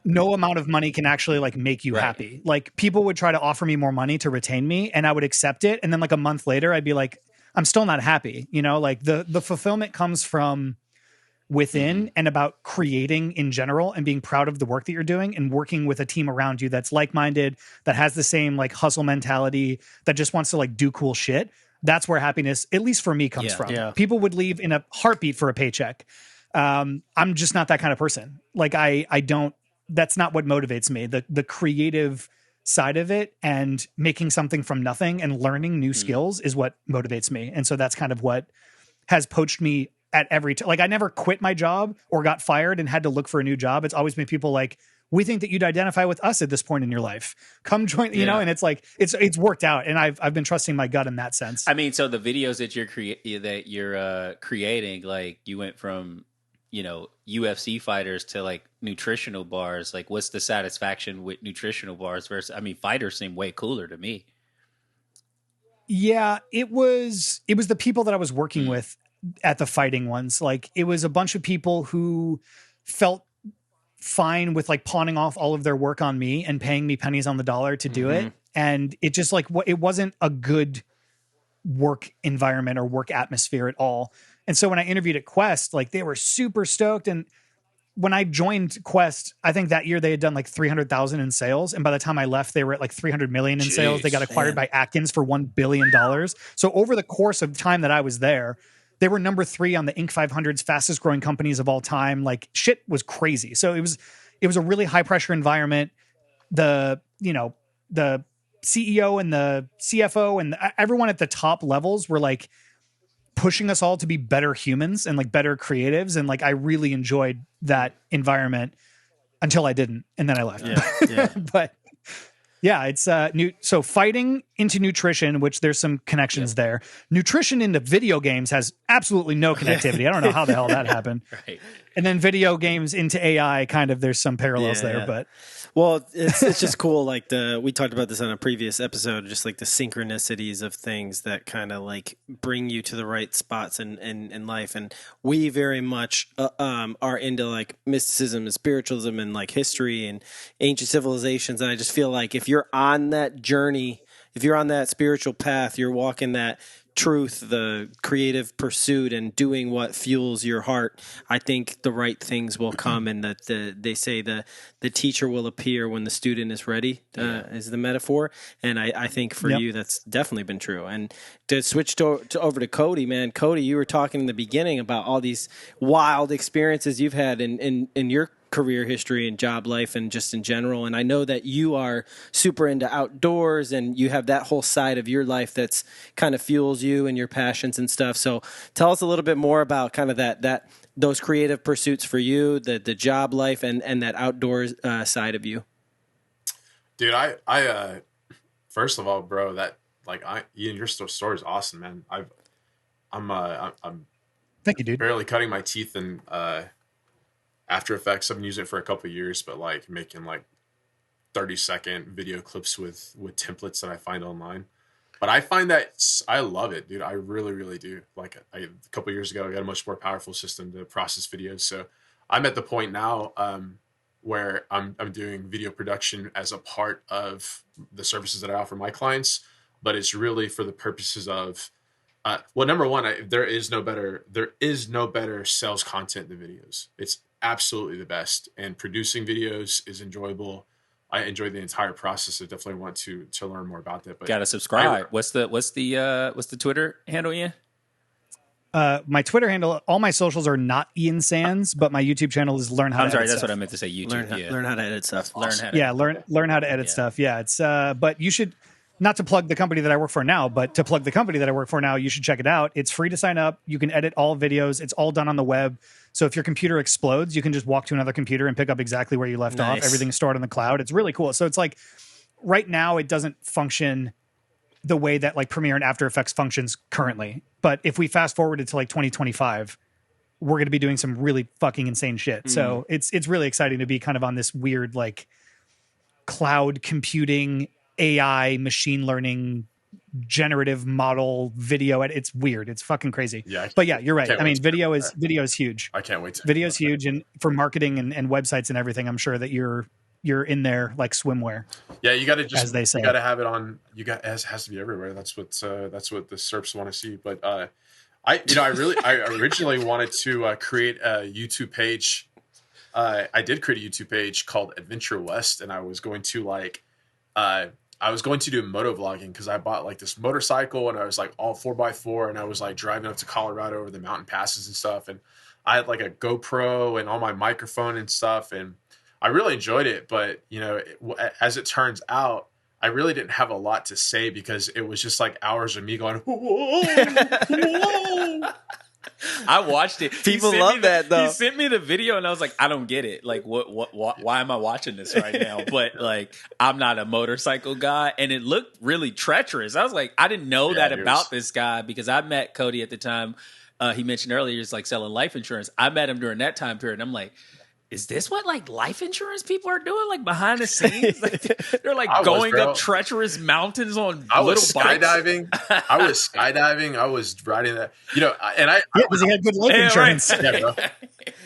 no amount of money can actually like make you happy. Like people would try to offer me more money to retain me and I would accept it. And then like a month later, I'd be like, I'm still not happy. You know, like the fulfillment comes from within and about creating in general and being proud of the work that you're doing and working with a team around you that's like-minded, that has the same like hustle mentality, that just wants to like do cool shit. That's where happiness, at least for me, comes from. Yeah. People would leave in a heartbeat for a paycheck. I'm just not that kind of person. Like I don't, that's not what motivates me. The creative side of it and making something from nothing and learning new skills is what motivates me. And so that's kind of what has poached me at every like I never quit my job or got fired and had to look for a new job. It's always been people like, we think that you'd identify with us at this point in your life. Come join, you know, and it's like it's worked out, and I've been trusting my gut in that sense. I mean, so the videos that you're creating, like you went from, you know, UFC fighters to like nutritional bars. Like, what's the satisfaction with nutritional bars versus? I mean, fighters seem way cooler to me. Yeah, it was the people that I was working with at the fighting ones. Like it was a bunch of people who felt fine with like pawning off all of their work on me and paying me pennies on the dollar to do it. And it just like, it wasn't a good work environment or work atmosphere at all. And so when I interviewed at Quest, like they were super stoked. And when I joined Quest, I think that year they had done like 300,000 in sales. And by the time I left, they were at like 300 million in sales. They got acquired by Atkins for $1 billion. So over the course of time that I was there, they were number 3 on the Inc. 500's fastest growing companies of all time. Like shit was crazy. So it was a really high pressure environment. The CEO and the CFO and everyone at the top levels were like pushing us all to be better humans and like better creatives. And like, I really enjoyed that environment until I didn't. And then I left. Yeah. But yeah, it's so fighting into nutrition, which there's some connections there. Nutrition into video games has absolutely no connectivity. I don't know how the hell that happened. Right. And then video games into AI, kind of, there's some parallels there, but well, it's just cool. Like we talked about this on a previous episode, just like the synchronicities of things that kind of like bring you to the right spots in life. And we very much are into like mysticism and spiritualism and like history and ancient civilizations. And I just feel like if you're on that journey, if you're on that spiritual path, you're walking that truth, the creative pursuit, and doing what fuels your heart, I think the right things will come, and that they say the teacher will appear when the student is ready, is the metaphor. And I think for you, that's definitely been true. And to switch over to Cody, man, Cody, you were talking in the beginning about all these wild experiences you've had in your career history and job life and just in general. And I know that you are super into outdoors and you have that whole side of your life that's kind of fuels you and your passions and stuff. So tell us a little bit more about kind of that those creative pursuits for you, the job life and that outdoors side of you. Dude, I first of all, bro, that like Ian, your story is awesome, man. I'm thank you, dude. Barely cutting my teeth in After Effects. I've been using it for a couple of years, but like making like 30-second video clips with templates that I find online. But I find that I love it, dude. I really, really do. Like a couple of years ago, I got a much more powerful system to process videos. So I'm at the point now where I'm doing video production as a part of the services that I offer my clients, but it's really for the purposes of well, number one, there is no better sales content than videos. It's absolutely the best, and producing videos is enjoyable. I enjoyed the entire process. I definitely want to learn more about that. But Gotta subscribe. What's the Twitter handle, Ian? My Twitter handle, all my socials are not Ian Sans, but my YouTube channel is Learn How to I'm sorry, Edit that's Stuff. what I meant to say. YouTube. Learn how to edit stuff. Learn how to edit stuff. Yeah, it's but you should, not to plug the company that I work for now, but to plug the company that I work for now, you should check it out. It's free to sign up. You can edit all videos. It's all done on the web. So if your computer explodes, you can just walk to another computer and pick up exactly where you left off. Everything's stored in the cloud. It's really cool. So it's like right now it doesn't function the way that like Premiere and After Effects functions currently. But if we fast forwarded to like 2025, we're going to be doing some really fucking insane shit. So it's really exciting to be kind of on this weird like cloud computing, AI, machine learning, generative model video. It's weird. It's fucking crazy. Yeah, but yeah, you're right. I mean, video is huge. I can't wait to. Video is huge, and for marketing and websites and everything, I'm sure that you're in there like swimware. Yeah, you got to just, as they say, you got to have it on. It has to be everywhere. That's what the SERPs want to see. But I originally wanted to create a YouTube page. I did create a YouTube page called Adventure West, and I was going to do Moto Vlogging because I bought like this motorcycle and I was like all 4x4 and I was like driving up to Colorado over the mountain passes and stuff. And I had like a GoPro and all my microphone and stuff. And I really enjoyed it. But, as it turns out, I really didn't have a lot to say because it was just like hours of me going, whoa, whoa. I watched it. People love that though. He sent me the video and I was like, I don't get it. Like, why am I watching this right now? But like, I'm not a motorcycle guy, and it looked really treacherous. I was like, I didn't know that about this guy because I met Cody at the time. He mentioned earlier, he's like selling life insurance. I met him during that time period. And I'm like, is this what like life insurance people are doing? Like behind the scenes, like, they're like going up treacherous mountains on little bikes. I was skydiving. I was riding that, and because he had good life insurance. Right. Yeah, bro.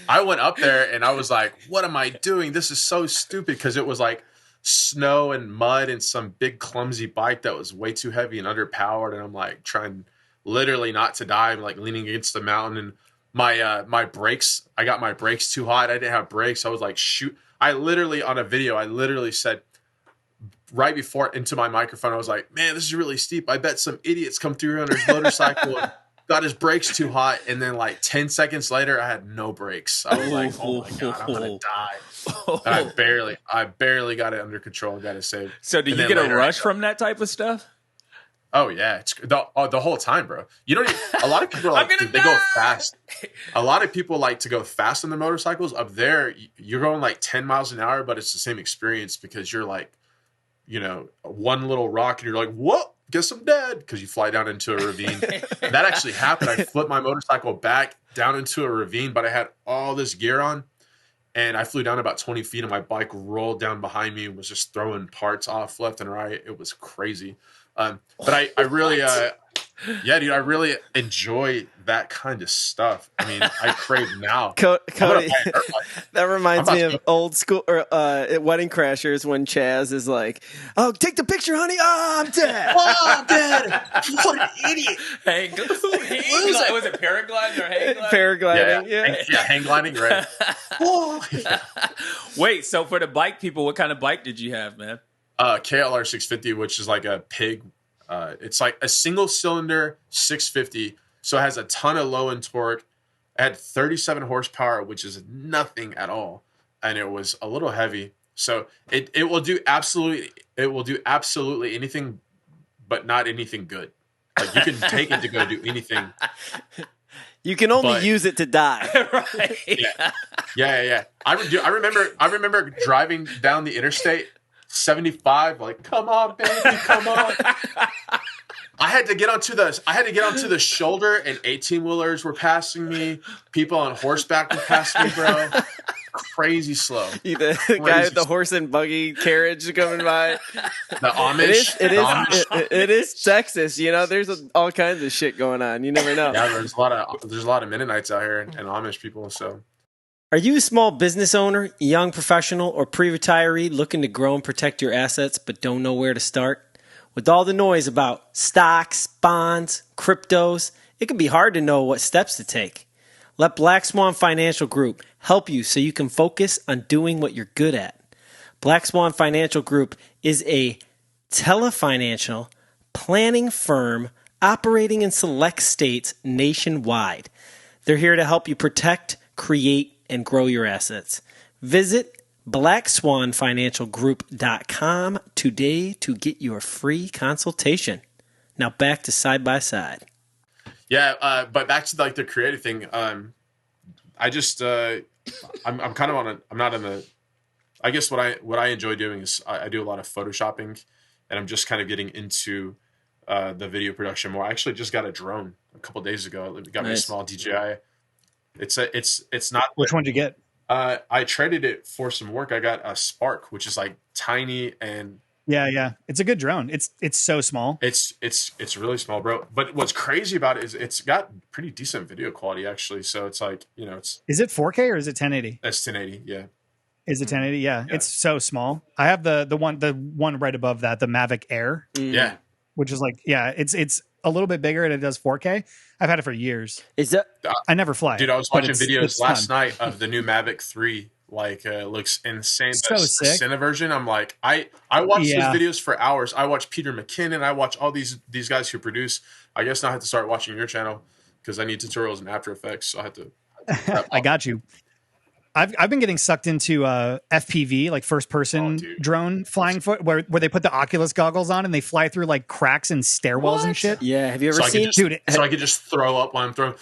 I went up there and I was like, what am I doing? This is so stupid. Cause it was like snow and mud and some big clumsy bike that was way too heavy and underpowered. And I'm like trying literally not to die. I'm like leaning against the mountain, and my brakes, I got my brakes too hot. I didn't have brakes. I was like, shoot. On a video, I literally said right before into my microphone, I was like, man, this is really steep. I bet some idiots come through on his motorcycle and got his brakes too hot. And then like 10 seconds later, I had no brakes. I was like, oh my God, I'm going to die. And I barely got it under control and got it saved. So did you get a rush from that type of stuff? Oh yeah, it's the whole time, bro. You don't. A lot of people are like they go fast. A lot of people like to go fast on the motorcycles. Up there, you're going like 10 miles an hour, but it's the same experience because you're like, one little rock and you're like, whoa, guess I'm dead, because you fly down into a ravine. That actually happened. I flipped my motorcycle back down into a ravine, but I had all this gear on, and I flew down about 20 feet, and my bike rolled down behind me and was just throwing parts off left and right. It was crazy. But I really, dude, I really enjoy that kind of stuff. I mean, I crave now. Cody, that reminds me of old school or at Wedding Crashers when Chaz is like, "Oh, take the picture, honey. Oh, I'm dead. Oh, I'm dead. What an idiot." Was it paragliding or hang gliding? Paragliding, yeah, hang gliding, right? Oh, yeah. Wait, so for the bike people, what kind of bike did you have, man? KLR 650, which is like a pig. It's like a single cylinder 650. So it has a ton of low end torque. It had 37 horsepower, which is nothing at all. And it was a little heavy. So it will do absolutely anything, but not anything good. Like you can take it to go do anything. You can only use it to die. Right. Yeah. I remember driving down the interstate 75, like, come on, baby, come on. I had to get onto the shoulder, and 18-wheelers were passing me. People on horseback were passing me, bro. Crazy slow. The guy with the horse and buggy carriage coming by. The Amish. It is Texas. There's all kinds of shit going on. You never know. Yeah, there's a lot of Mennonites out here and Amish people. So. Are you a small business owner, young professional, or pre-retiree looking to grow and protect your assets but don't know where to start? With all the noise about stocks, bonds, cryptos, it can be hard to know what steps to take. Let Black Swan Financial Group help you so you can focus on doing what you're good at. Black Swan Financial Group is a telefinancial planning firm operating in select states nationwide. They're here to help you protect, create, and grow your assets. Visit blackswanfinancialgroup.com today to get your free consultation. Now back to Side by Side. Yeah, but back to like the creative thing. I just I'm kind of on a I'm not in the. I guess what I enjoy doing is I do a lot of photoshopping, and I'm just kind of getting into the video production more. I actually just got a drone a couple days ago. It got me a small DJI. It's not. Which one did you get? I traded it for some work. I got a Spark, which is like tiny and yeah. It's a good drone. It's so small. it's really small, bro. But what's crazy about it is it's got pretty decent video quality actually. So it's like, you know, Is it 4K or is it 1080? That's 1080, yeah. Is it 1080? Yeah. It's so small. I have the one right above that, the Mavic Air. Yeah. Which is like, it's a little bit bigger and it does 4K. I've had it for years. Is that? I never fly. Dude, I was watching videos last night of the new Mavic 3. Like, looks insane. So sick. Cine version. I'm like, I watch those videos for hours. I watch Peter McKinnon. I watch all these guys who produce. I guess now I have to start watching your channel because I need tutorials in After Effects. So I have to. I got you. I've been getting sucked into FPV, like first person drone flying foot, where they put the Oculus goggles on and they fly through like cracks and stairwells and shit. Yeah, have you ever seen? So I could just throw up while I'm throwing.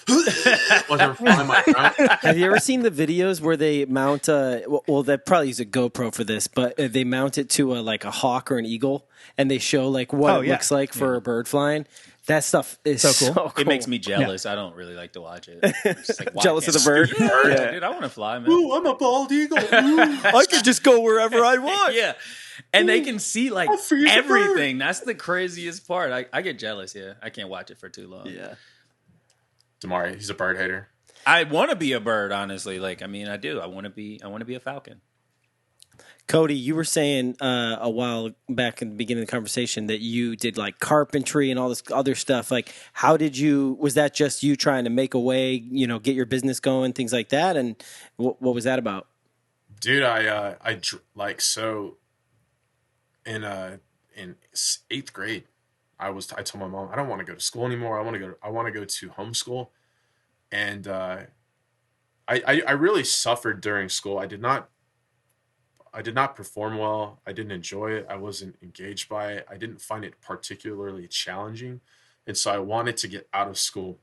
While I'm flying my drone. Have you ever seen the videos where they mount? Well, they probably use a GoPro for this, but they mount it to like a hawk or an eagle, and they show like what it looks like for a bird flying. That stuff is so cool. It makes me jealous. I don't really like to watch it. Just like, jealous of the bird? Yeah. Dude, I want to fly, man. Ooh, I'm a bald eagle. I could just go wherever I want. Yeah. And they can see like everything. That's the craziest part. I get jealous, yeah. I can't watch it for too long. Yeah. Dimari, he's a bird hater. I want to be a bird, honestly. Like, I mean, I do. I want to be a falcon. Cody, you were saying a while back in the beginning of the conversation that you did like carpentry and all this other stuff. Like, how did you? Was that just you trying to make a way, you know, get your business going, things like that? And what was that about? Dude, I like so in 8th grade, I told my mom I don't want to go to school anymore. I want to go to homeschool, and I really suffered during school. I did not perform well. I didn't enjoy it. I wasn't engaged by it. I didn't find it particularly challenging. And so I wanted to get out of school.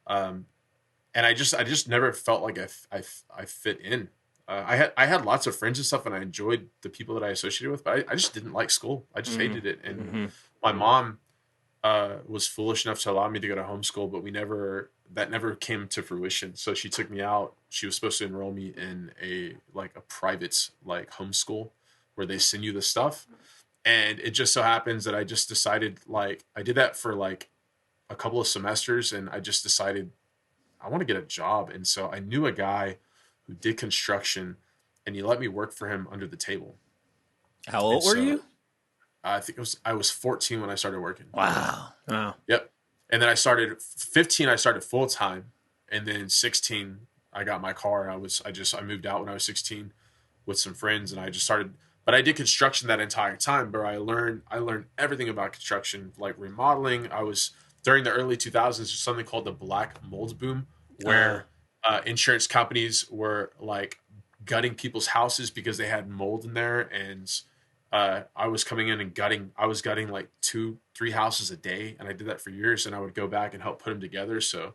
And I just never felt like I fit in. I had lots of friends and stuff, and I enjoyed the people that I associated with, but I just didn't like school. I just hated it. And my mom was foolish enough to allow me to go to homeschool, but that never came to fruition. So she took me out. She was supposed to enroll me in a private like homeschool where they send you the stuff. And it just so happens that I just decided, like, I did that for like a couple of semesters, and I just decided I want to get a job. And so I knew a guy who did construction, and he let me work for him under the table. How old were you? I think I was 14 when I started working. Wow. Yep. And then I started 15. I started full time, and then 16 I got my car. I moved out when I was 16 with some friends, and I just started. But I did construction that entire time, where I learned everything about construction, like remodeling. I was during the early 2000s. There's something called the black mold boom, where insurance companies were like gutting people's houses because they had mold in there, and I was coming in and gutting. I was gutting like 2-3 houses a day, and I did that for years. And I would go back and help put them together. So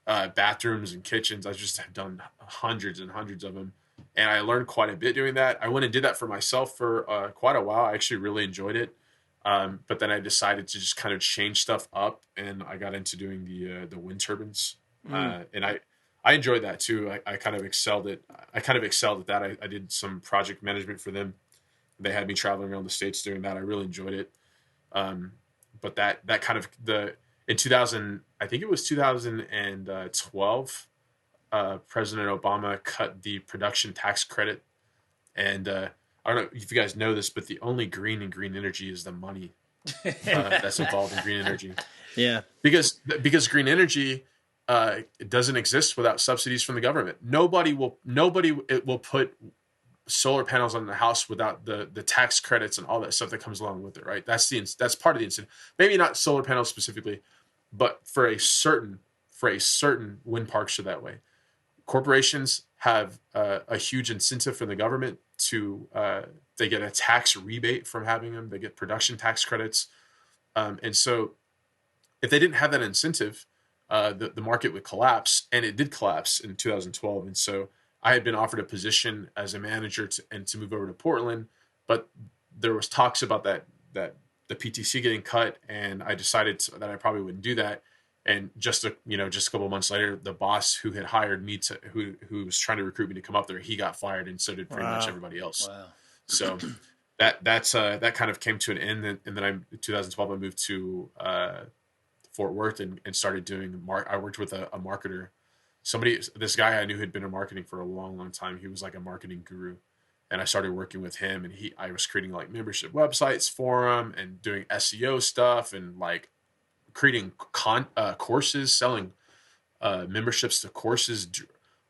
bathrooms and kitchens, I just have done hundreds and hundreds of them, and I learned quite a bit doing that. I went and did that for myself for quite a while. I actually really enjoyed it, but then I decided to just kind of change stuff up, and I got into doing the wind turbines, and I enjoyed that too. I kind of excelled at that. I did some project management for them. They had me traveling around the States doing that. I really enjoyed it. But that kind of in 2000, I think it was 2012, President Obama cut the production tax credit. And I don't know if you guys know this, but the only green in green energy is the money that's involved in green energy. Yeah. Because green energy it doesn't exist without subsidies from the government. Nobody will put solar panels on the house without the tax credits and all that stuff that comes along with it, right? That's part of the incentive. Maybe not solar panels specifically, but for a certain wind parks are that way. Corporations have a huge incentive from the government to they get a tax rebate from having them. They get production tax credits, and so if they didn't have that incentive, the market would collapse, and it did collapse in 2012. And so I had been offered a position as a manager to move over to Portland, but there was talks about that the PTC getting cut, and I decided that I probably wouldn't do that. And just a couple of months later, the boss who had hired me who was trying to recruit me to come up there, he got fired, and so did pretty much everybody else. Wow. So that kind of came to an end, and then in 2012 I moved to Fort Worth and started doing I worked with a marketer, this guy I knew had been in marketing for a long time. He was like a marketing guru, and I started working with him, and I was creating like membership websites for him and doing SEO stuff and like creating courses, selling memberships to courses,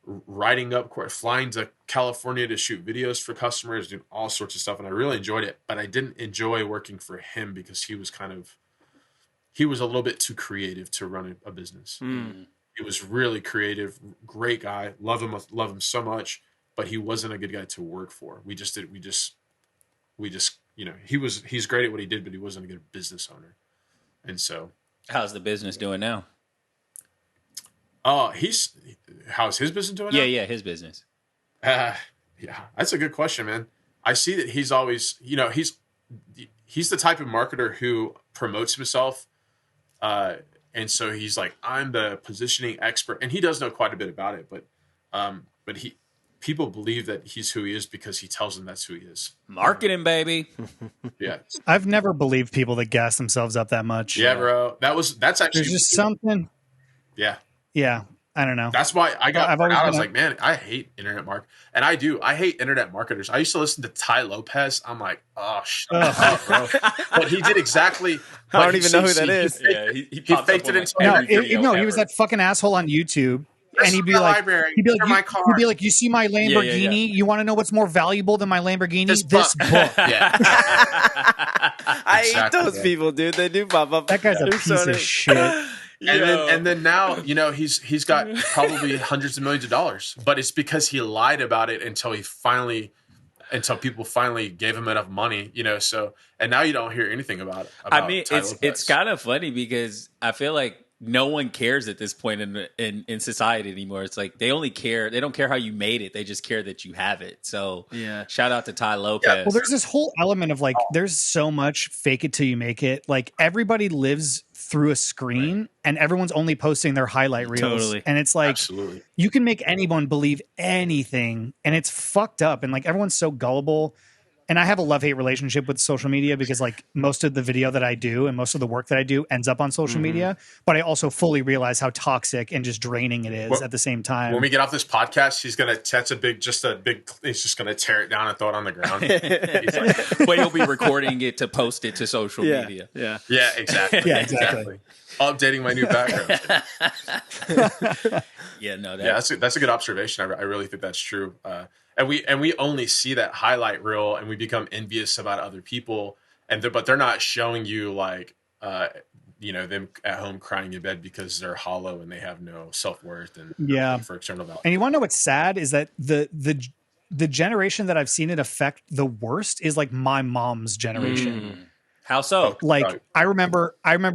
writing up, flying to California to shoot videos for customers, doing all sorts of stuff. And I really enjoyed it, but I didn't enjoy working for him because he was a little bit too creative to run a business. He was really creative, great guy, love him so much, but he wasn't a good guy to work for. He's great at what he did, but he wasn't a good business owner. And so, how's the business doing now? How's his business doing now? Yeah, his business. Yeah, that's a good question, man. I see that he's always, he's the type of marketer who promotes himself. And so he's like, I'm the positioning expert, and he does know quite a bit about it, but people believe that he's who he is because he tells them that's who he is. Marketing, baby. Yeah. I've never believed people that gas themselves up that much. Yeah, bro. That's actually, there's just something. Yeah. Yeah. I don't know. That's why I got out. I was like, man, I hate internet market. And I do. I hate internet marketers. I used to listen to Ty Lopez. I'm like, oh, shut up, bro. But he did exactly. I don't even know who that is. He faked it into every video. He was that fucking asshole on YouTube. And he'd be like, you see my Lamborghini? You want to know what's more valuable than my Lamborghini? This book. Yeah. I hate those people, dude. They do pop up. That guy's a piece of shit. And then now, he's got probably hundreds of millions of dollars, but it's because he lied about it until people finally gave him enough money, so, and now you don't hear anything about it. I mean, it's kind of funny because I feel like no one cares at this point in society anymore. It's like they don't care how you made it. They just care that you have it. So yeah, shout out to Ty Lopez. Yeah. Well, there's this whole element of like, there's so much fake it till you make it. Like everybody lives through a screen, right, and everyone's only posting their highlight reels. Totally. And it's like, absolutely, you can make anyone believe anything, and it's fucked up. And like, everyone's so gullible. And I have a love-hate relationship with social media because like most of the video that I do and most of the work that I do ends up on social media. But I also fully realize how toxic and just draining it is at the same time. When we get off this podcast, he's just going to tear it down and throw it on the ground. But he'll be recording it to post it to social media. Yeah, exactly. Yeah, exactly. Updating my new background. That's a good observation. I really think that's true. And we only see that highlight reel, and we become envious about other people, but they're not showing you like them at home crying in bed because they're hollow and they have no self-worth and for external validation. And you want to know what's sad is that the generation that I've seen it affect the worst is like my mom's generation. How so? Like I remember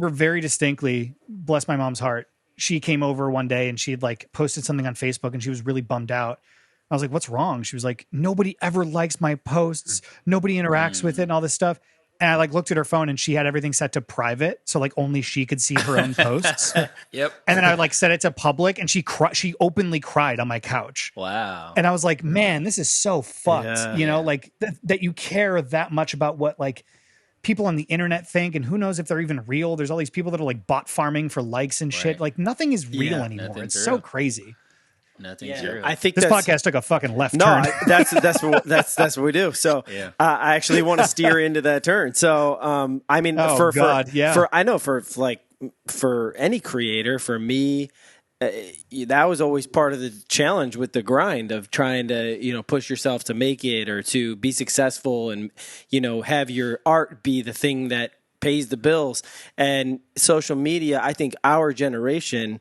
very distinctly, bless my mom's heart, she came over one day and she had like posted something on Facebook and she was really bummed out. I was like, what's wrong? She was like, nobody ever likes my posts. Nobody interacts with it and all this stuff. And I like looked at her phone and she had everything set to private. So like only she could see her own posts. Yep. And then I like set it to public and she openly cried on my couch. Wow. And I was like, man, this is so fucked. Like that you care that much about what like people on the internet think, and who knows if they're even real. There's all these people that are like bot farming for likes and shit. Like nothing is real anymore. It's so crazy. Nothing's real. I think this podcast took a fucking left turn. That's what we do. So I actually want to steer into that turn. So I mean, for any creator, for me, that was always part of the challenge with the grind of trying to, push yourself to make it or to be successful and, have your art be the thing that pays the bills. And social media, I think our generation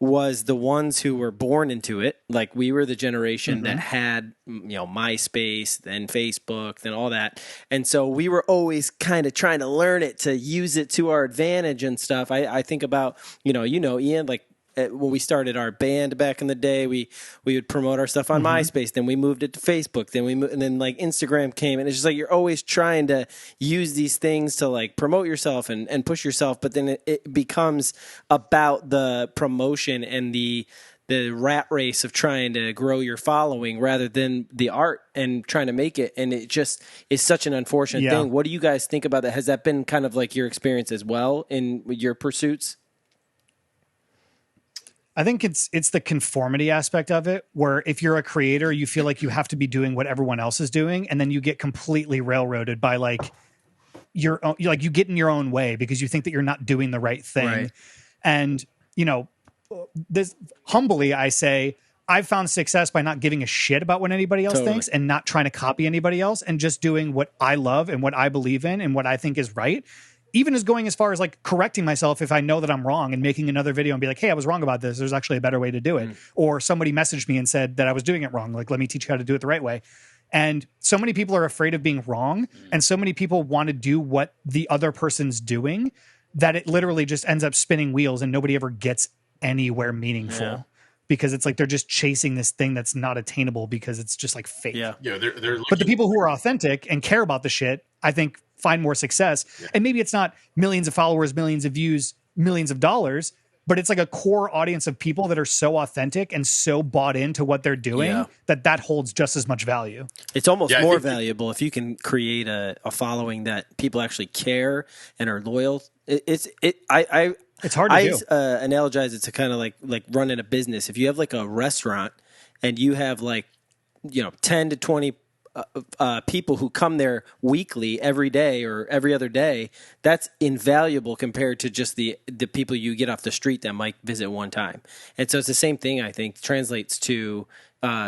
was the ones who were born into it. Like we were the generation that had, MySpace, then Facebook, then all that. And so we were always kind of trying to learn it to use it to our advantage and stuff. I think about, Ian, like, when we started our band back in the day, we would promote our stuff on MySpace. Then we moved it to Facebook. Then and then like Instagram came, and it's just like you're always trying to use these things to like promote yourself and push yourself. But then it becomes about the promotion and the rat race of trying to grow your following rather than the art and trying to make it. And it just is such an unfortunate thing. What do you guys think about that? Has that been kind of like your experience as well in your pursuits? I think it's the conformity aspect of it, where if you're a creator, you feel like you have to be doing what everyone else is doing, and then you get completely railroaded by like you get in your own way because you think that you're not doing the right thing. Right. And this humbly, I say I've found success by not giving a shit about what anybody else thinks and not trying to copy anybody else and just doing what I love and what I believe in and what I think is right. Even as going as far as like correcting myself if I know that I'm wrong and making another video and be like, hey, I was wrong about this. There's actually a better way to do it. Or somebody messaged me and said that I was doing it wrong. Like, let me teach you how to do it the right way. And so many people are afraid of being wrong. And so many people want to do what the other person's doing that it literally just ends up spinning wheels and nobody ever gets anywhere meaningful. Yeah. Because it's like they're just chasing this thing that's not attainable because it's just like fake. Yeah, they're but the people who are authentic and care about the shit, I think, find more success. Yeah. And maybe it's not millions of followers, millions of views, millions of dollars, but it's like a core audience of people that are so authentic and so bought into what they're doing that holds just as much value. It's almost more valuable if you can create a following that people actually care and are loyal. It's hard to do. I analogize it to kind of like running a business. If you have like a restaurant and you have 10 to 20 people who come there weekly, every day or every other day, that's invaluable compared to just the people you get off the street that might visit one time. And so it's the same thing, I think, translates to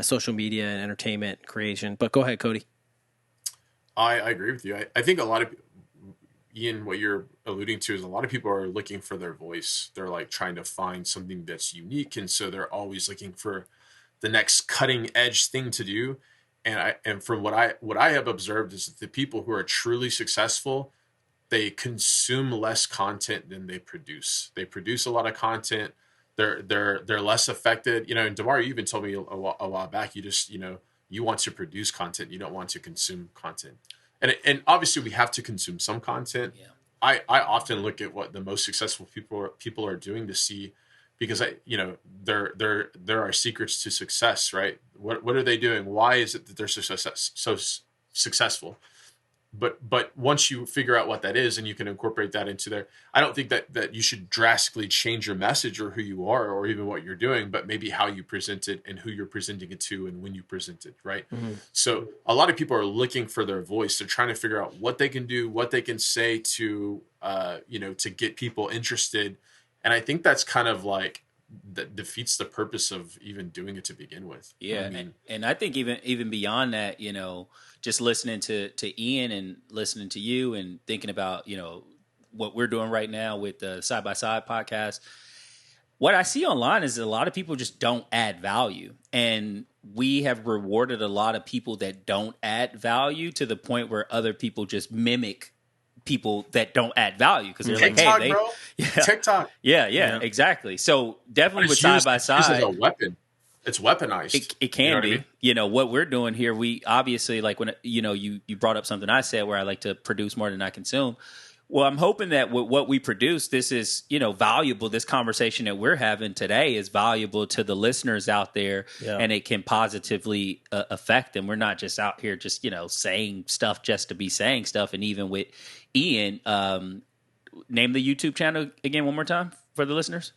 social media and entertainment creation. But go ahead, Cody. I agree with you. I think a lot of Ian, what you're alluding to is a lot of people are looking for their voice. They're like trying to find something that's unique. And so they're always looking for the next cutting edge thing to do. And from what I have observed is that the people who are truly successful, they consume less content than they produce. They produce a lot of content. They're less affected. And Dimari, you even told me a while back, you just, you want to produce content. You don't want to consume content. And obviously we have to consume some content. Yeah. I often look at what the most successful people are doing to see, because there are secrets to success, right? What are they doing? Why is it that they're so successful? But once you figure out what that is and you can incorporate that into there, I don't think that you should drastically change your message or who you are or even what you're doing, but maybe how you present it and who you're presenting it to and when you present it, right? Mm-hmm. So a lot of people are looking for their voice. They're trying to figure out what they can do, what they can say to to get people interested. And I think that's kind of like that defeats the purpose of even doing it to begin with. Yeah, and I think even beyond that, just listening to Ian and listening to you and thinking about what we're doing right now with the Side by Side podcast. What I see online is that a lot of people just don't add value, and we have rewarded a lot of people that don't add value to the point where other people just mimic people that don't add value because they're TikTok, like, hey, bro. TikTok. Yeah, exactly. So definitely with Side by Side, as a weapon. It's weaponized. It can be. I mean? What we're doing here, we obviously like when you brought up something I said where I like to produce more than I consume. Well, I'm hoping that with what we produce, this is valuable. This conversation that we're having today is valuable to the listeners out there, and it can positively affect them. We're not just out here just saying stuff just to be saying stuff. And even with Ian, name the YouTube channel again one more time for the listeners.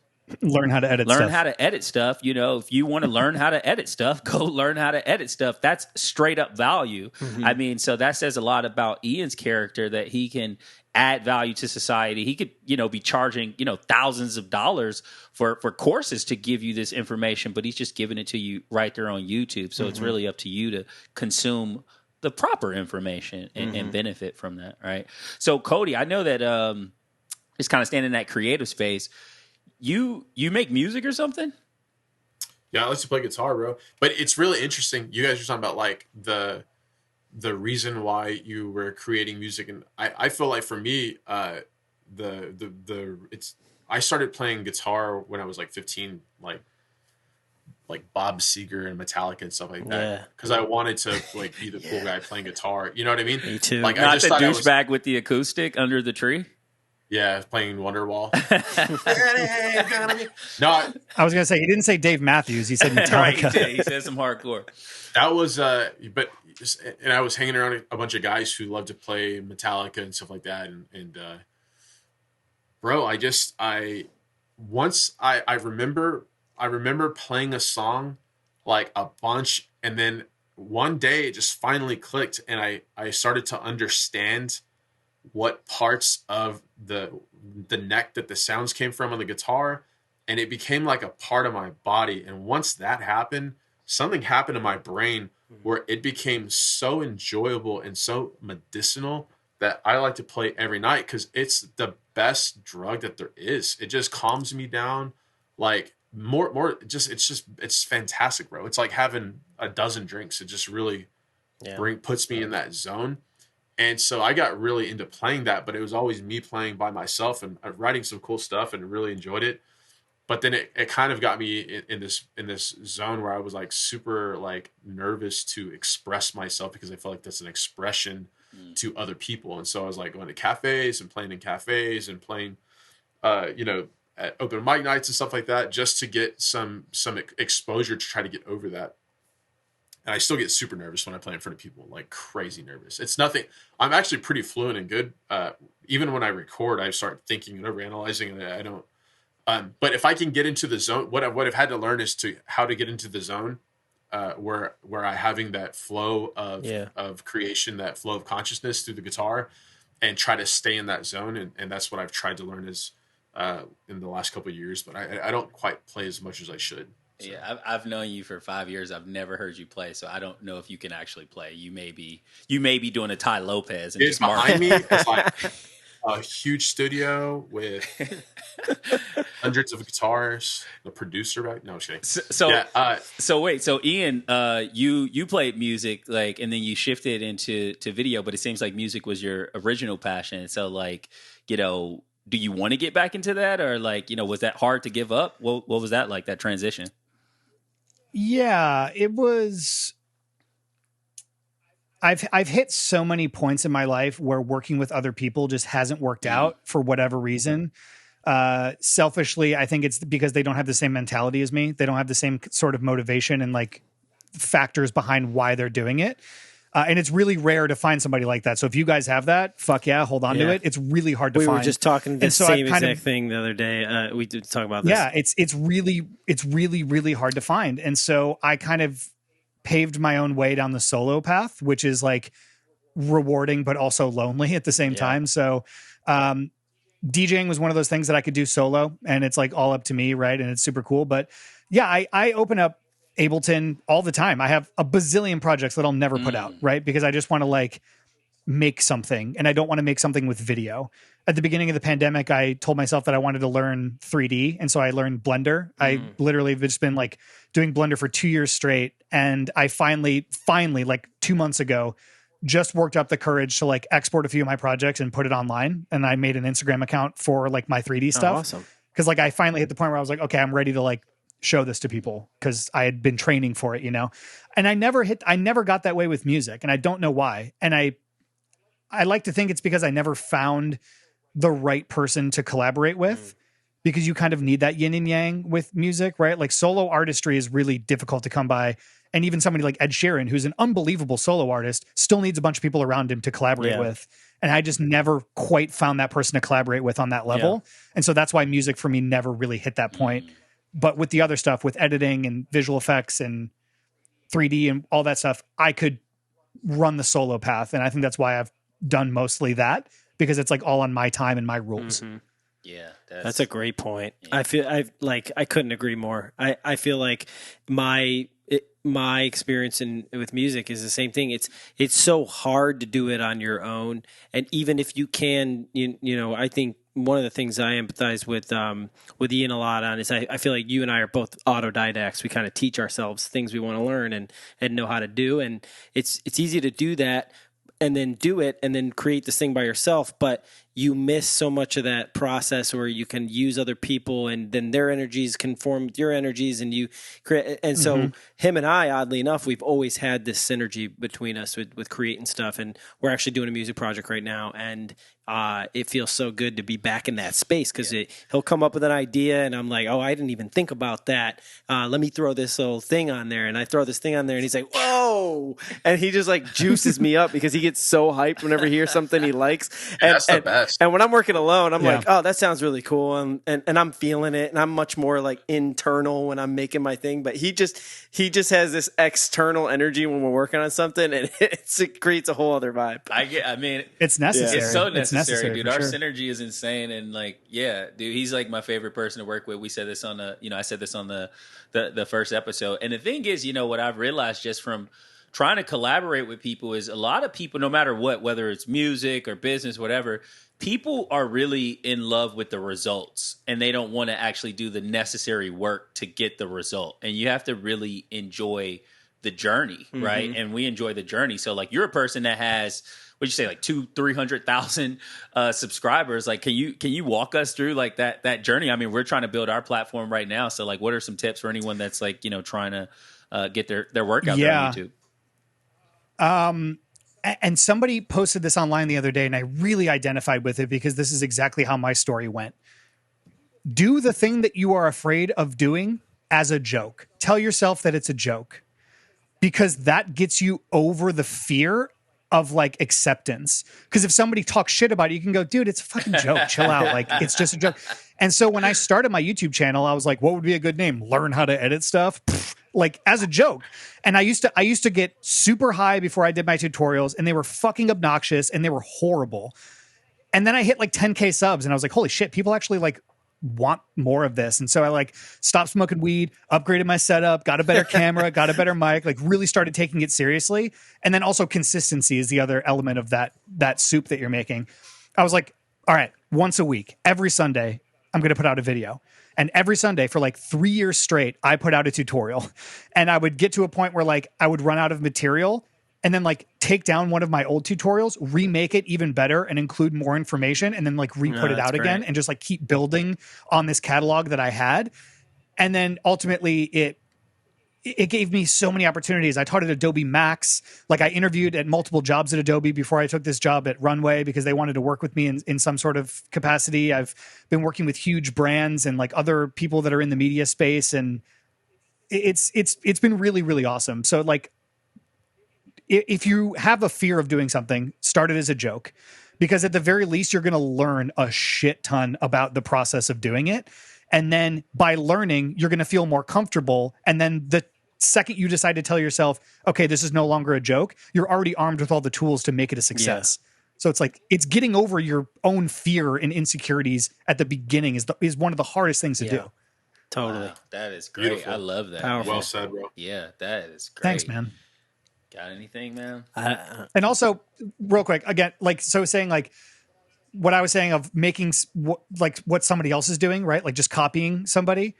Learn how to edit stuff. Learn how to edit stuff. If you want to learn how to edit stuff, go learn how to edit stuff. That's straight up value. Mm-hmm. I mean, so that says a lot about Ian's character, that he can add value to society. He could, be charging, thousands of dollars for courses to give you this information, but he's just giving it to you right there on YouTube. So it's really up to you to consume the proper information and benefit from that, right? So Cody, I know that just kind of standing in that creative space, you make music or something? Yeah, I like to play guitar, bro. But it's really interesting. You guys were talking about like the reason why you were creating music, and I feel like for me, I started playing guitar when I was like 15, like Bob Seger and Metallica and stuff like that. Because I wanted to like be the cool guy playing guitar. You know what I mean? Me too. Like, not the douchebag with the acoustic under the tree. Yeah, playing Wonderwall. No, I was gonna say he didn't say Dave Matthews. He said Metallica. Right, he said some hardcore. That was and I was hanging around a bunch of guys who love to play Metallica and stuff like that. And bro, I remember playing a song like a bunch, and then one day it just finally clicked, and I started to understand what parts of the neck that the sounds came from on the guitar, and it became like a part of my body. And once that happened, something happened in my brain where it became so enjoyable and so medicinal that I like to play every night, because it's the best drug that there is. It just calms me down. Like it's fantastic, bro. It's like having a dozen drinks. It just really puts me in that zone. And so I got really into playing that, but it was always me playing by myself and writing some cool stuff, and really enjoyed it. But then it kind of got me in this zone where I was like super like nervous to express myself, because I felt like that's an expression to other people. And so I was like going to cafes and playing in cafes and playing, at open mic nights and stuff like that, just to get some exposure to try to get over that. And I still get super nervous when I play in front of people, like crazy nervous. It's nothing. I'm actually pretty fluent and good. Even when I record, I start thinking and overanalyzing, and I don't. But if I can get into the zone, what I've had to learn is how to get into the zone where I'm having that flow of creation, that flow of consciousness through the guitar, and try to stay in that zone. And that's what I've tried to learn in the last couple of years. But I don't quite play as much as I should. So. Yeah, I've known you for 5 years. I've never heard you play, so I don't know if you can actually play. You may be doing a Ty Lopez. And it's behind me. It's like a huge studio with hundreds of guitars. The producer, right? No, I'm just kidding. So Ian, you played music, like, and then you shifted into video, but it seems like music was your original passion. So, like, do you want to get back into that, or like, was that hard to give up? What was that like, that transition? Yeah, it was. I've hit so many points in my life where working with other people just hasn't worked out for whatever reason. Selfishly, I think it's because they don't have the same mentality as me. They don't have the same sort of motivation and like factors behind why they're doing it. And it's really rare to find somebody like that. So if you guys have that, fuck yeah, hold on to it. It's really hard to find. We were just talking the same exact thing the other day. We did talk about this. Yeah, it's really hard to find. And so I kind of paved my own way down the solo path, which is like rewarding but also lonely at the same time. So DJing was one of those things that I could do solo, and it's like all up to me, right? And it's super cool. But yeah, I open up Ableton all the time. I have a bazillion projects that I'll never put out, right? Because I just want to like make something, and I don't want to make something with video. At the beginning of the pandemic, I told myself that I wanted to learn 3D. And so I learned Blender. I literally have just been like doing Blender for 2 years straight. And I finally, like 2 months ago, just worked up the courage to like export a few of my projects and put it online. And I made an Instagram account for like my 3D stuff. Awesome. Cause like I finally hit the point where I was like, okay, I'm ready to like show this to people, because I had been training for it, and I never got that way with music, and I don't know why. And I like to think it's because I never found the right person to collaborate with, because you kind of need that yin and yang with music, right? Like solo artistry is really difficult to come by. And even somebody like Ed Sheeran, who's an unbelievable solo artist, still needs a bunch of people around him to collaborate with. And I just never quite found that person to collaborate with on that level. And so that's why music for me never really hit that point. But with the other stuff, with editing and visual effects and 3D and all that stuff, I could run the solo path. And I think that's why I've done mostly that. because it's like all on my time and my rules. Mhm. Yeah, That's a great point. Yeah. I couldn't agree more. I feel like my experience with music is the same thing. It's so hard to do it on your own, and even if you can, I think one of the things I empathize with Ian a lot on is I feel like you and I are both autodidacts. We kind of teach ourselves things we want to learn and know how to do, and it's easy to do that and then do it and then create this thing by yourself, but you miss so much of that process where you can use other people and then their energies conform with your energies and you create. And so him and I, oddly enough, we've always had this synergy between us with creating stuff. And we're actually doing a music project right now. And it feels so good to be back in that space because he'll come up with an idea and I'm like, oh, I didn't even think about that. Let me throw this little thing on there. And I throw this thing on there and he's like, whoa. And he just like juices me up because he gets so hyped whenever he hears something he likes. And, That's the best. And when I'm working alone, I'm like, oh, that sounds really cool. And I'm feeling it. And I'm much more like internal when I'm making my thing. But he just has this external energy when we're working on something. And it creates a whole other vibe. I mean, it's necessary. It's so necessary, dude. Our sure. synergy is insane. And like, yeah, dude, he's like my favorite person to work with. We said this on I said this on the first episode. And the thing is, what I've realized just from trying to collaborate with people is a lot of people, no matter what, whether it's music or business, whatever, people are really in love with the results and they don't want to actually do the necessary work to get the result. And you have to really enjoy the journey, right? And we enjoy the journey. So like you're a person that has, what'd you say, like 200,000-300,000 subscribers. Like, can you walk us through like that journey? I mean, we're trying to build our platform right now. So like, what are some tips for anyone that's like, trying to get their work out there on YouTube? And somebody posted this online the other day and I really identified with it because this is exactly how my story went. Do the thing that you are afraid of doing as a joke. Tell yourself that it's a joke because that gets you over the fear of like acceptance. Because if somebody talks shit about it, you can go, dude, it's a fucking joke. Chill out. Like it's just a joke. And so when I started my YouTube channel, I was like, what would be a good name? Learn how to edit stuff. Like as a joke. And I used to get super high before I did my tutorials and they were fucking obnoxious and they were horrible. And then I hit like 10K subs and I was like, holy shit, people actually like want more of this. And so I like stopped smoking weed, upgraded my setup, got a better camera, got a better mic, like really started taking it seriously. And then also consistency is the other element of that soup that you're making. I was like, all right, once a week, every Sunday, I'm going to put out a video. And every Sunday for like 3 years straight, I put out a tutorial. And I would get to a point where like I would run out of material and then like take down one of my old tutorials, remake it even better and include more information and then like re-put it out again and just like keep building on this catalog that I had. And then ultimately it gave me so many opportunities. I taught at Adobe Max. Like I interviewed at multiple jobs at Adobe before I took this job at Runway because they wanted to work with me in some sort of capacity. I've been working with huge brands and like other people that are in the media space. And it's been really, really awesome. So like, if you have a fear of doing something, start it as a joke because at the very least, you're going to learn a shit ton about the process of doing it. And then by learning, you're going to feel more comfortable. And then the second you decide to tell yourself, okay, this is no longer a joke, you're already armed with all the tools to make it a success. Yeah. So it's like, it's getting over your own fear and insecurities at the beginning is one of the hardest things to do. Totally. Wow, that is great. Beautiful. I love that. Powerful. Well said, bro. Yeah, that is great. Thanks, man. Got anything, man? And also, real quick, again, like, so saying like what I was saying of making like what somebody else is doing, right? Like just copying somebody.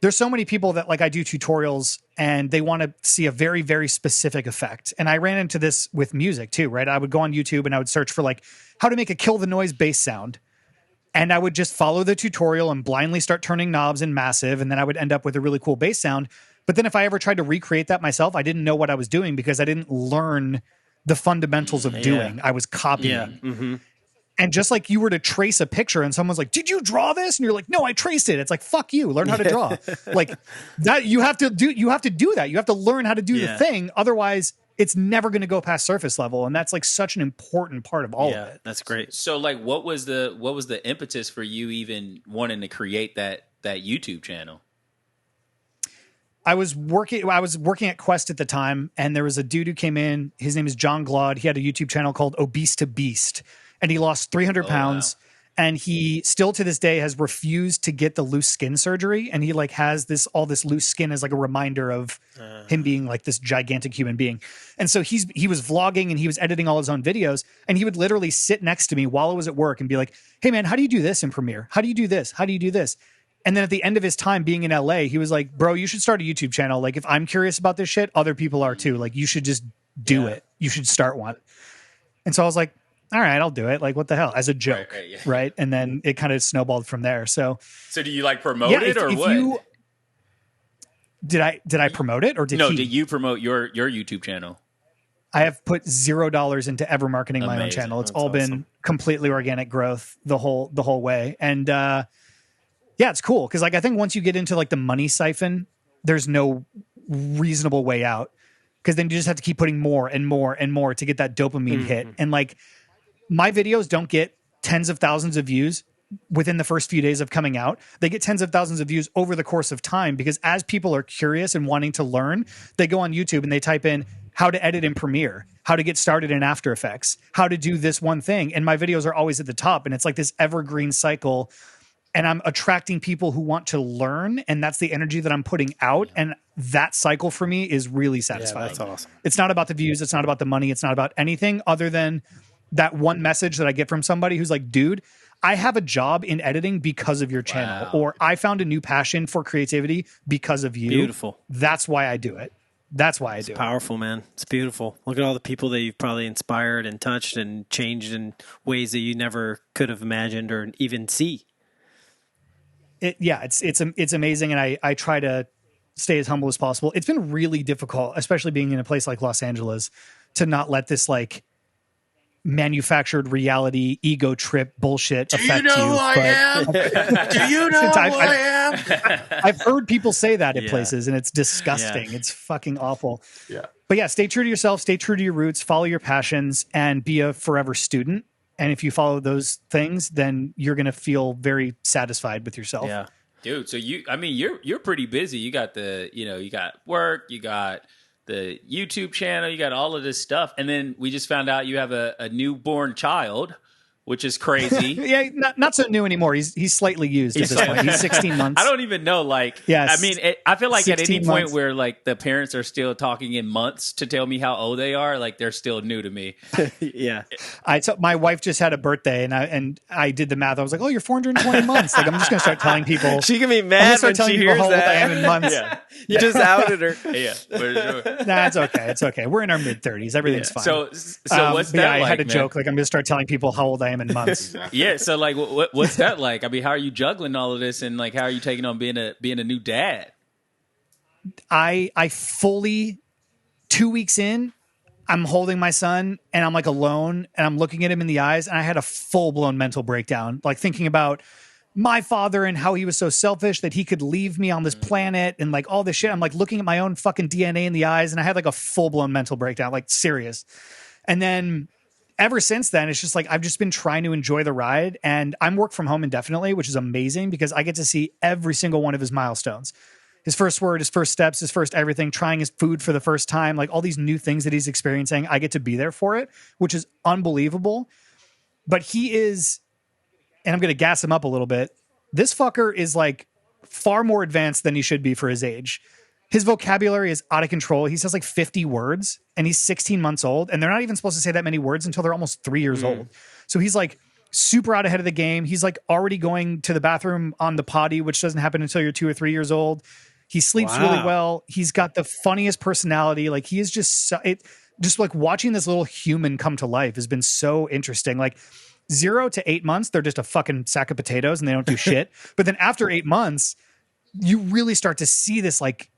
There's so many people that like I do tutorials and they want to see a very, very specific effect. And I ran into this with music too, right? I would go on YouTube and I would search for like how to make a kill the noise bass sound. And I would just follow the tutorial and blindly start turning knobs in Massive. And then I would end up with a really cool bass sound. But then if I ever tried to recreate that myself, I didn't know what I was doing because I didn't learn the fundamentals of doing. I was copying. Yeah. Mm-hmm. And just like you were to trace a picture and someone's like, did you draw this? And you're like, no, I traced it. It's like, fuck you, learn how to draw. Like that, you have to do that. You have to learn how to do the thing. Otherwise it's never going to go past surface level. And that's like such an important part of all of it. That's great. So like, what was the impetus for you even wanting to create that YouTube channel? I was working at Quest at the time, and there was a dude who came in. His name is John Glaude. He had a YouTube channel called Obese to Beast. and he lost 300 pounds. Wow. And he still to this day has refused to get the loose skin surgery. And he like has all this loose skin as like a reminder of him being like this gigantic human being. And so he was vlogging and he was editing all his own videos. And he would literally sit next to me while I was at work and be like, hey man, how do you do this in Premiere? How do you do this? How do you do this? And then at the end of his time being in LA, he was like, bro, you should start a YouTube channel. Like if I'm curious about this shit, other people are too. Like you should just do it. You should start one. And so I was like, all right, I'll do it. Like, what the hell? As a joke, right? And then it kind of snowballed from there. So do you like promote it or what? Did I promote it or did you promote your YouTube channel? I have put $0 into ever marketing my own channel. It's all been completely organic growth the whole way. And yeah, it's cool because like I think once you get into like the money siphon, there's no reasonable way out because then you just have to keep putting more and more and more to get that dopamine hit. And like my videos don't get tens of thousands of views within the first few days of coming out. They get tens of thousands of views over the course of time because as people are curious and wanting to learn, they go on YouTube and they type in how to edit in Premiere, how to get started in After Effects, how to do this one thing. And my videos are always at the top. And it's like this evergreen cycle. And I'm attracting people who want to learn. And that's the energy that I'm putting out. And that cycle for me is really satisfying. Yeah, that's awesome. It's not about the views. It's not about the money. It's not about anything other than that one message that I get from somebody who's like, dude, I have a job in editing because of your channel, or I found a new passion for creativity because of you. Beautiful. That's why I do it. That's why I do it. It's powerful, man. It's beautiful. Look at all the people that you've probably inspired and touched and changed in ways that you never could have imagined or even see. It's amazing. And I try to stay as humble as possible. It's been really difficult, especially being in a place like Los Angeles, to not let this like manufactured reality ego trip bullshit affect you. Do you know who I am? Do you know who I am? I've heard people say that at places and it's disgusting. It's fucking awful. Yeah. But yeah, stay true to yourself, stay true to your roots, follow your passions, and be a forever student. And if you follow those things, then you're going to feel very satisfied with yourself. Yeah. Dude, so you're pretty busy. You got you got work, you got the YouTube channel, you got all of this stuff. And then we just found out you have a newborn child, which is crazy. Yeah, not so new anymore. He's slightly used at this point. He's 16 months. I don't even know. Like, yes, I mean, I feel like at any point months. where like the parents are still talking in months to tell me how old they are, like they're still new to me. Yeah. My wife just had a birthday and I did the math. I was like, oh, you're 420 months. Like, I'm just going to start telling people. She can be mad when she hears how old that. I am in months. Yeah. You just outed her. Yeah. For sure. Nah, it's okay. It's okay. We're in our mid 30s. Everything's fine. So what's that like, I had a man? joke. Like, I'm going to start telling people how old I am in months. Yeah, so like, what's that like? I mean, how are you juggling all of this, and like, how are you taking on being a new dad? I fully 2 weeks in, I'm holding my son, and I'm like alone, and I'm looking at him in the eyes, and I had a full blown mental breakdown, like thinking about my father and how he was so selfish that he could leave me on this planet, and like all this shit. I'm like looking at my own fucking DNA in the eyes, and I had like a full blown mental breakdown, like serious, and then. Ever since then, it's just like I've just been trying to enjoy the ride, and I'm work from home indefinitely, which is amazing because I get to see every single one of his milestones. His first word, his first steps, his first everything, trying his food for the first time, like all these new things that he's experiencing. I get to be there for it, which is unbelievable. But he is, and I'm going to gas him up a little bit. This fucker is like far more advanced than he should be for his age. His vocabulary is out of control. He says like 50 words and he's 16 months old, and they're not even supposed to say that many words until they're almost 3 years old. So he's like super out ahead of the game. He's like already going to the bathroom on the potty, which doesn't happen until you're 2 or 3 years old. He sleeps really well. He's got the funniest personality. Like he is just like watching this little human come to life has been so interesting. Like 0 to 8 months, they're just a fucking sack of potatoes and they don't do shit. But then after 8 months, you really start to see this like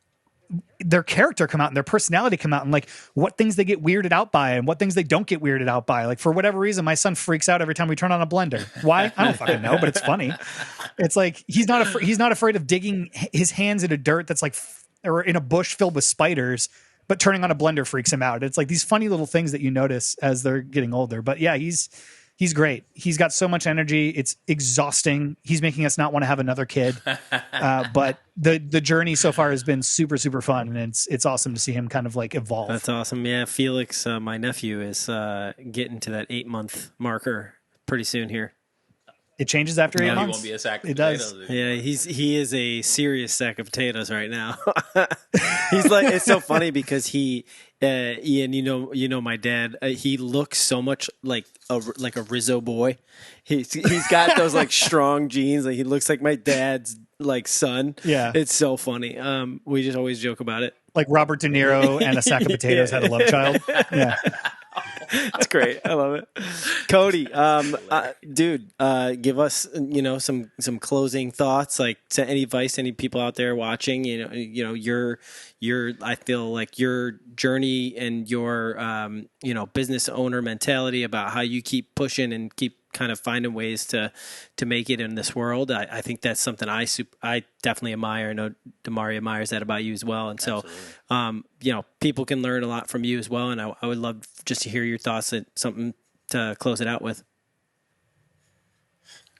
their character come out and their personality come out and like what things they get weirded out by and what things they don't get weirded out by. Like for whatever reason, my son freaks out every time we turn on a blender. Why? I don't fucking know, but it's funny. It's like, he's not afraid of digging his hands into dirt that's like, or in a bush filled with spiders, but turning on a blender freaks him out. It's like these funny little things that you notice as they're getting older. But yeah, he's great. He's got so much energy. It's exhausting. He's making us not want to have another kid. But the journey so far has been super, super fun. And it's awesome to see him kind of like evolve. That's awesome. Yeah. Felix, my nephew, is getting to that 8-month marker. pretty soon here. It changes after 8 He months. won't be a sack of It does. potatoes. Yeah, he is a serious sack of potatoes right now. He's like, it's so funny because Ian, you know my dad. He looks so much like a Rizzo boy. He's got those like strong genes. Like he looks like my dad's like son. Yeah. It's so funny. We just always joke about it. Like Robert De Niro and a sack of potatoes had a love child. Yeah. It's great. I love it. Cody, dude, give us some closing thoughts. Like, to any advice, any people out there watching. Your I feel like your journey and your business owner mentality about how you keep pushing and keep kind of finding ways to make it in this world. I think that's something I definitely admire. I know Dimari admires that about you as well. And so, people can learn a lot from you as well. And I would love just to hear your thoughts and something to close it out with.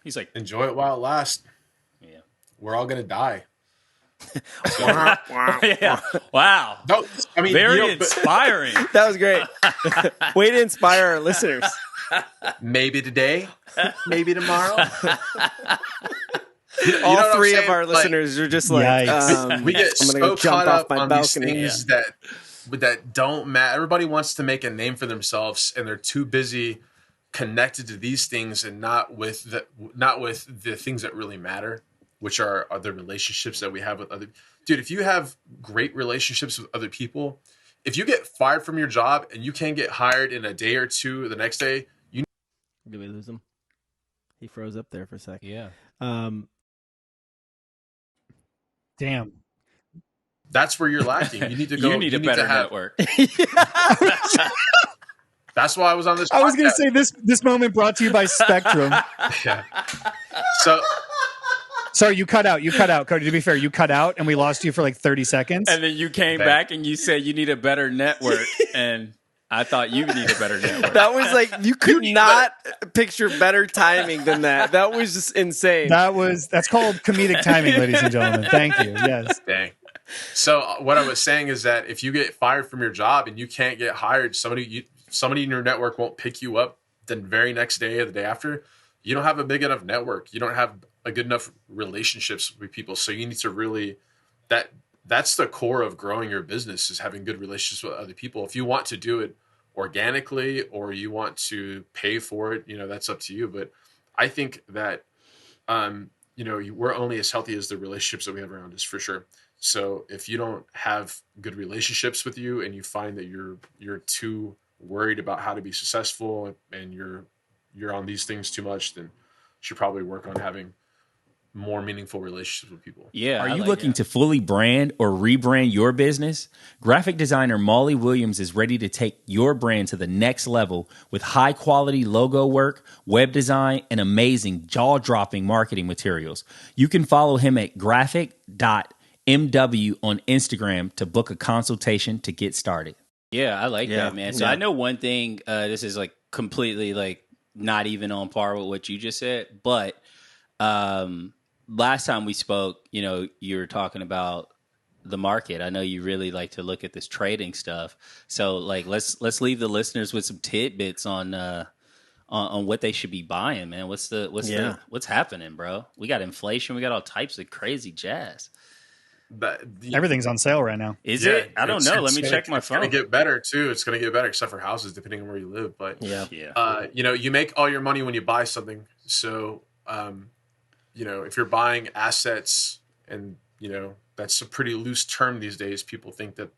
He's like, enjoy it while it lasts. yeah. We're all going to die. Yeah. Wow. No, I mean, Very inspiring. That was great. Way to inspire our listeners. Maybe today, maybe tomorrow. All three of our listeners are just like, we get I'm gonna go so jump caught off up my on balcony. these things that don't matter. Everybody wants to make a name for themselves, and they're too busy connected to these things and not with the things that really matter, which are the relationships that we have with other. Dude, if you have great relationships with other people, if you get fired from your job and you can't get hired in a day or two the next day, did we lose him? He froze up there for a second. Yeah. Damn. That's where you're lacking. You need to go. You need a better network. That's why I was on this. I was going to say this moment brought to you by Spectrum. Yeah. So. Sorry, you cut out, Cody. To be fair, you cut out, and we lost you for like 30 seconds. And then you came back and you said you need a better network, and I thought you need a better network. That was like, you could not picture better timing than that. That was just insane. That's called comedic timing, ladies and gentlemen. Thank you. Yes. Dang. So what I was saying is that if you get fired from your job and you can't get hired, somebody in your network won't pick you up the very next day or the day after. You don't have a big enough network. You don't have a good enough relationships with people. So you need to really, that's the core of growing your business, is having good relationships with other people. If you want to do it organically or you want to pay for it, that's up to you. But I think that, we're only as healthy as the relationships that we have around us, for sure. So if you don't have good relationships with you and you find that you're too worried about how to be successful and you're on these things too much, then you should probably work on having more meaningful relationships with people. Yeah. Are you looking to fully brand or rebrand your business? Graphic designer Maaly Williams is ready to take your brand to the next level with high quality logo work, web design, and amazing jaw-dropping marketing materials. You can follow him at graphic.mw on Instagram to book a consultation to get started. Yeah, I like that, man. So I know one thing, this is like completely like not even on par with what you just said, but last time we spoke, you were talking about the market. I know you really like to look at this trading stuff. So like, let's leave the listeners with some tidbits on what they should be buying, man. What's happening, bro? We got inflation. We got all types of crazy jazz. Everything's on sale right now. Is it? I don't know. Let me check my phone. It's going to get better too. It's going to get better, except for houses, depending on where you live. But you make all your money when you buy something. So, if you're buying assets, and that's a pretty loose term these days. People think that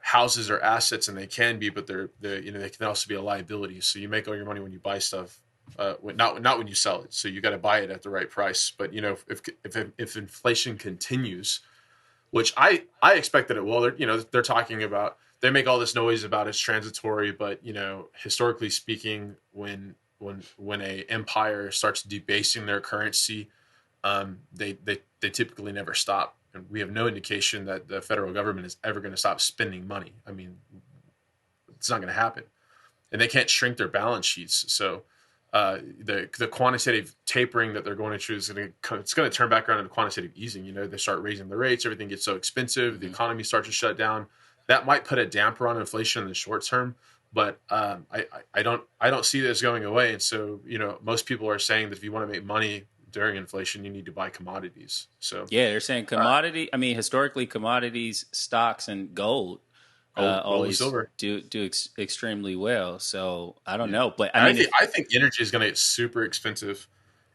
houses are assets, and they can be, but they can also be a liability. So you make all your money when you buy stuff. Not when you sell it. So you got to buy it at the right price. But if inflation continues, which I expect that it will, they're talking about, they make all this noise about it's transitory, but historically speaking, when a empire starts debasing their currency, they typically never stop. And we have no indication that the federal government is ever going to stop spending money. I mean, it's not going to happen, and they can't shrink their balance sheets. So the quantitative tapering that they're going to it's going to turn back around into quantitative easing. They start raising the rates, everything gets so expensive, the economy starts to shut down. That might put a damper on inflation in the short term, but I don't see this going away. And so, most people are saying that if you want to make money during inflation, you need to buy commodities. So Yeah, they're saying commodity. I mean, historically, commodities, stocks, and gold gold and always silver. do extremely well. So I don't know, but I mean, I think energy is going to get super expensive.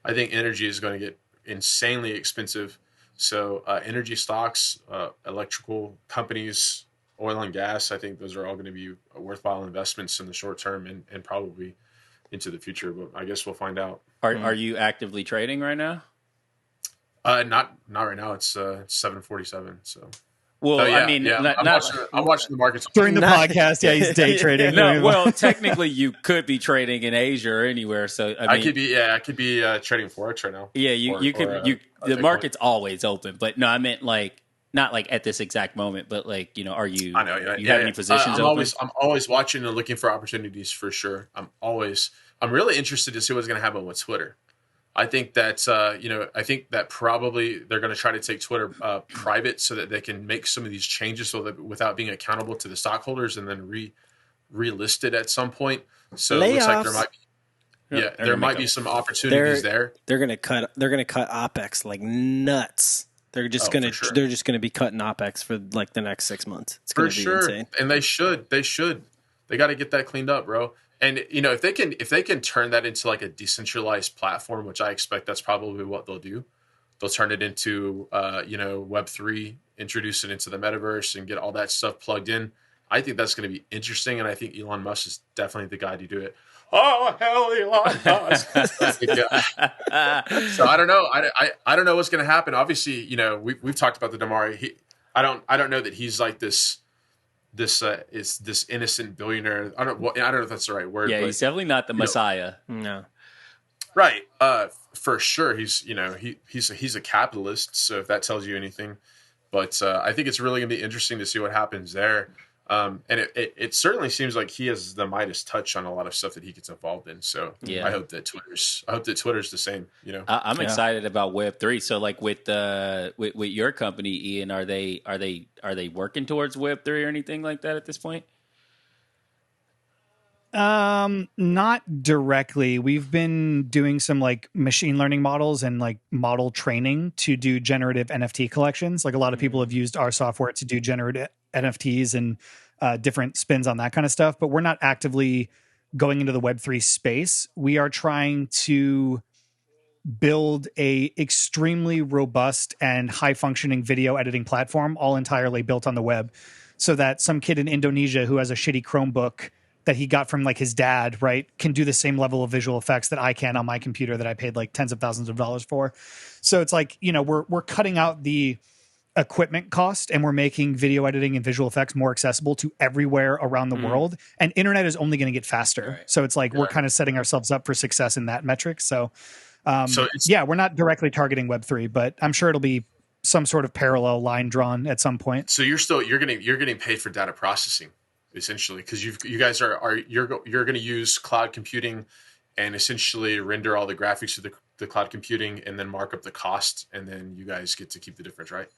I think energy is going to get insanely expensive. So energy stocks, electrical companies, oil and gas, I think those are all going to be worthwhile investments in the short term and probably into the future. But I guess we'll find out. are you actively trading right now? Not right now. It's 7:47. So. Well, So, yeah, I mean, yeah, not I'm watching the markets During the podcast, yeah, he's day trading. no. Well, technically, you could be trading in Asia or anywhere. So I mean, I could be trading forex right now. yeah, you could. The market's always open, but no, I meant like not like at this exact moment, but like are you? I know. Yeah, you have any positions open? I'm always watching and looking for opportunities for sure. I'm really interested to see what's going to happen with Twitter. I think that I think that probably they're going to try to take Twitter private so that they can make some of these changes so that without being accountable to the stockholders and then relist it at some point. So it looks like there might be some opportunities there. They're gonna cut OpEx like nuts. They're just gonna be cutting OpEx for like the next 6 months. It's gonna be insane. And they should. They got to get that cleaned up, bro. And if they can turn that into like a decentralized platform, which I expect that's probably what they'll do, they'll turn it into Web3, introduce it into the metaverse, and get all that stuff plugged in. I think that's going to be interesting, and I think Elon Musk is definitely the guy to do it. Oh hell, Elon Musk! So I don't know. I don't know what's going to happen. Obviously, we've talked about the Dimari. I don't know that he's like this innocent billionaire. I don't know if that's the right word. Yeah, but, he's definitely not the Messiah. No. Right. For sure. He's a capitalist. So if that tells you anything, but I think it's really gonna be interesting to see what happens there. And it certainly seems like he has the Midas touch on a lot of stuff that he gets involved in. So yeah. I hope that Twitter's the same. I'm excited about Web3. So like with your company, Ian, are they working towards Web3 or anything like that at this point? Not directly. We've been doing some like machine learning models and like model training to do generative NFT collections. Like a lot of people have used our software to do generative NFTs and different spins on that kind of stuff, but we're not actively going into the Web3 space. We are trying to build a extremely robust and high functioning video editing platform, all entirely built on the web, so that some kid in Indonesia who has a shitty Chromebook that he got from like his dad, right, can do the same level of visual effects that I can on my computer that I paid like tens of thousands of dollars for. So it's like, we're cutting out the equipment cost and we're making video editing and visual effects more accessible to everywhere around the world. And internet is only going to get faster. Right. So it's like we're kind of setting ourselves up for success in that metric. So, we're not directly targeting Web3, but I'm sure it'll be some sort of parallel line drawn at some point. So you're getting paid for data processing essentially, because you guys you're going to use cloud computing and essentially render all the graphics of the cloud computing and then mark up the cost, and then you guys get to keep the difference, right?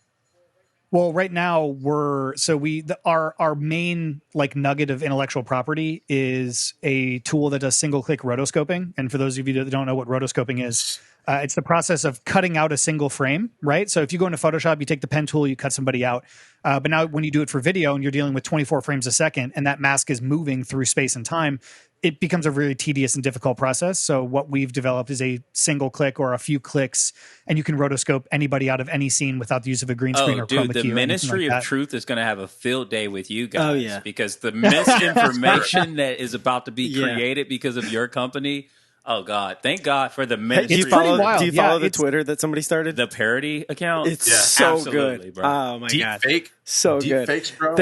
Well, right now our main like nugget of intellectual property is a tool that does single click rotoscoping. And for those of you that don't know what rotoscoping is, it's the process of cutting out a single frame, right? So if you go into Photoshop, you take the pen tool, you cut somebody out. But now when you do it for video and you're dealing with 24 frames a second and that mask is moving through space and time, it becomes a really tedious and difficult process. So what we've developed is a single click or a few clicks, and you can rotoscope anybody out of any scene without the use of a green screen or chroma key. The Ministry of Truth is going to have a field day with you guys. Oh, yeah. Because the misinformation that is about to be created because of your company. Oh God! Thank God for the Ministry. Do you follow the Twitter that somebody started? The parody account. It's so good, bro. Oh my God! Fake, so deep good. Fakes, bro.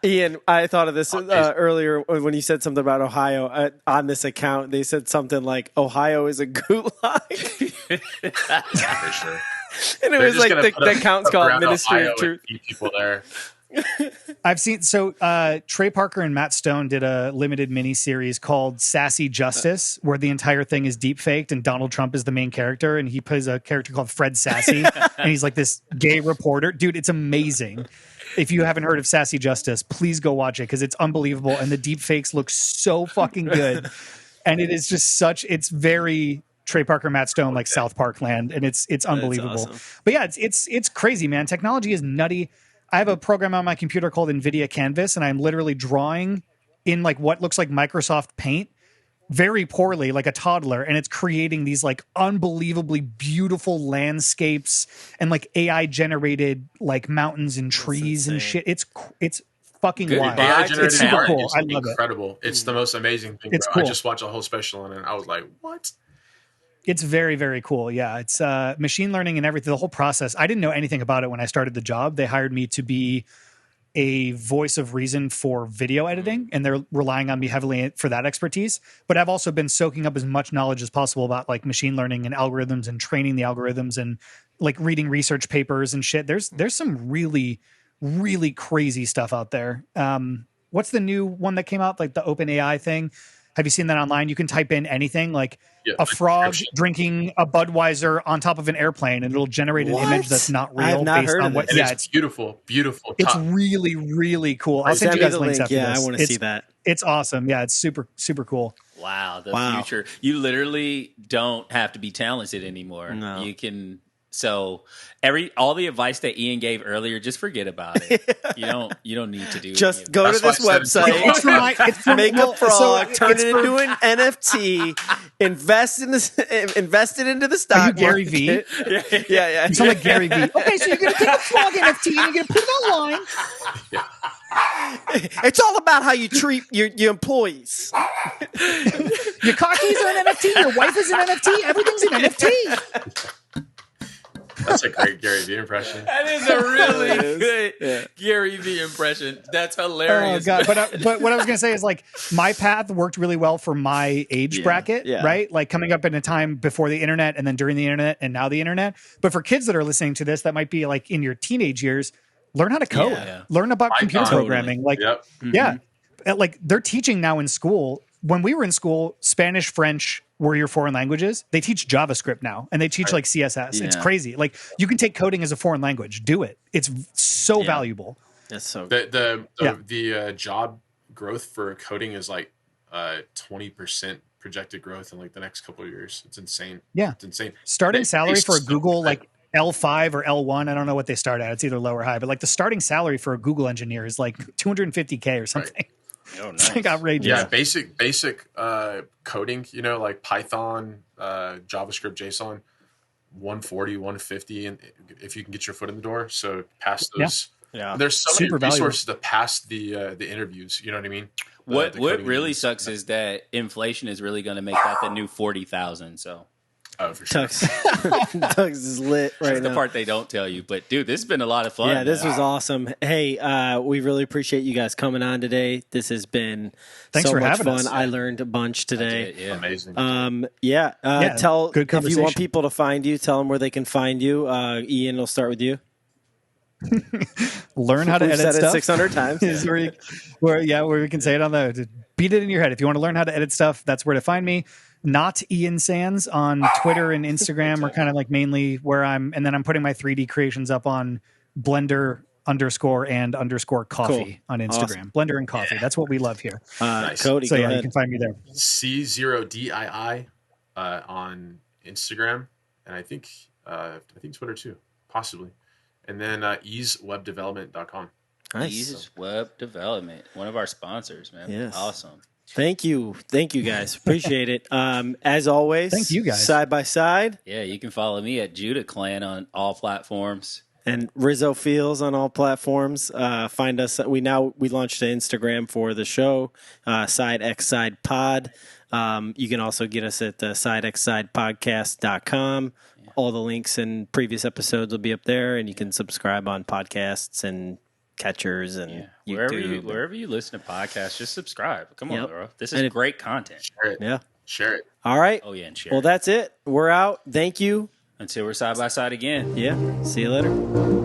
Ian, I thought of this earlier when you said something about Ohio on this account. They said something like Ohio is a gulag. For sure. And it was like the account's called Ministry Ohio of Truth. People there. I've seen Trey Parker and Matt Stone did a limited mini series called Sassy Justice, where the entire thing is deep faked and Donald Trump is the main character, and he plays a character called Fred Sassy, and he's like this gay reporter. Dude, it's amazing. If you haven't heard of Sassy Justice, please go watch it because it's unbelievable. And the deep fakes look so fucking good. And it is just it's very Trey Parker, Matt Stone, like South Park land. And it's unbelievable. Awesome. But yeah, it's crazy, man. Technology is nutty. I have a program on my computer called NVIDIA Canvas, and I'm literally drawing in like what looks like Microsoft Paint very poorly, like a toddler, and it's creating these like unbelievably beautiful landscapes and like AI generated like mountains and trees and shit. It's fucking Good. wild. AI It's generated super art cool. is I love it. incredible. It's the most amazing thing. It's bro. cool. I just watched a whole special on it, and I was like, "What?" It's very, very cool. Yeah, it's machine learning and everything. The whole process. I didn't know anything about it when I started the job. They hired me to be a voice of reason for video editing, and they're relying on me heavily for that expertise. But I've also been soaking up as much knowledge as possible about like machine learning and algorithms and training the algorithms and like reading research papers and shit. There's some really, really crazy stuff out there. What's the new one that came out? Like the Open AI thing. Have you seen that online? You can type in anything like a frog drinking a Budweiser on top of an airplane, and it'll generate an image that's not real. I have not based heard on of what. this. Yeah, It's beautiful. it's really, really cool. I'll send you guys links after Yeah, this. I want to see that. It's awesome. Yeah, it's super, super cool. Wow, the Wow. future. You literally don't have to be talented anymore. No. You can. So all the advice that Ian gave earlier, just forget about it. You don't need to do. Just any of go to That's this why I said website. It's for my. It's for, Make well, a frog, so turn it's it for- into an NFT, invest it into the stock. Are you Gary V? market. Yeah. You sound like Gary V. Okay, so you're gonna take a frog NFT and you're gonna put it online. It's all about how you treat your employees. Your car keys are an NFT. Your wife is an NFT. Everything's an NFT. That's a great Gary Vee impression. That is a really It is. good Yeah. Gary Vee impression. That's Oh hilarious. god! But what I was gonna say is like my path worked really well for my age bracket, yeah. right? Like coming up in a time before the internet, and then during the internet, and now the internet. But for kids that are listening to this, that might be like in your teenage years, learn how to code, Yeah. learn about computer Totally. programming. Like, Yep. yeah, like they're teaching now in school. When we were in school, Spanish, French were your foreign languages. They teach JavaScript now, and they teach like CSS. It's Yeah. crazy. Like you can take coding as a foreign language. Do it. It's so valuable. That's so. The job growth for coding is like 20% projected growth in like the next couple of years. It's insane. Yeah. It's insane. Starting They- salary they for a still- Google like L5 or L1, I don't know what they start at. It's either low or high, but like the starting salary for a Google engineer is like 250K or something. Oh, It's nice. like outrageous. Yeah, basic coding, like Python, JavaScript, JSON, 140, 150, and if you can get your foot in the door. So pass those. Yeah. There's so Super many valuable. resources to pass the interviews. You know what I mean? What The what coding really interviews. sucks is that inflation is really going to make that the new 40,000. So Oh, for sure. Tux is lit right that's the now. part they don't tell you. But dude, this has been a lot of fun. Yeah, this man. was awesome. Hey, we really appreciate you guys coming on today. This has been Thanks so for much having fun. us. I learned a bunch today. Yeah. Amazing. Yeah, Tell good if you want conversation. people to find you, tell them where they can find you. Ian, we'll start with you. Learn how to We've edit said it stuff. 600 times. Is where we can say it on the beat it in your head. If you want to learn how to edit stuff, that's where to find me. Not Ian Sans on Twitter and Instagram are kind of like mainly where I'm, and then I'm putting my 3D creations up on Blender _and_coffee Cool. on Instagram. Awesome. Blender and coffee. That's what we love here. Nice. Cody, So go yeah, you ahead. can find me there. C0DII on Instagram, and I think Twitter too, possibly. And then easewebdevelopment.com. Nice. Ease Web Development, one of our sponsors, man. Yes. Awesome. Thank you guys. Appreciate it. As always, Thank you, guys. Side by side, Yeah, you can follow me at Judah Clan on all platforms. and Rizzo Feels on all platforms. Find us. We launched an Instagram for the show, Side X Side Pod. You can also get us at sidexsidepodcast.com. All the links and previous episodes will be up there, and you can subscribe on podcasts and catchers and YouTube. Wherever you listen to podcasts, just subscribe. Come on, Yep. bro. This And is if- great content. Share it. Yeah. Share it. All right. Oh yeah, and share. Well, that's it. We're out. Thank you. Until we're side by side again. Yeah. See you later.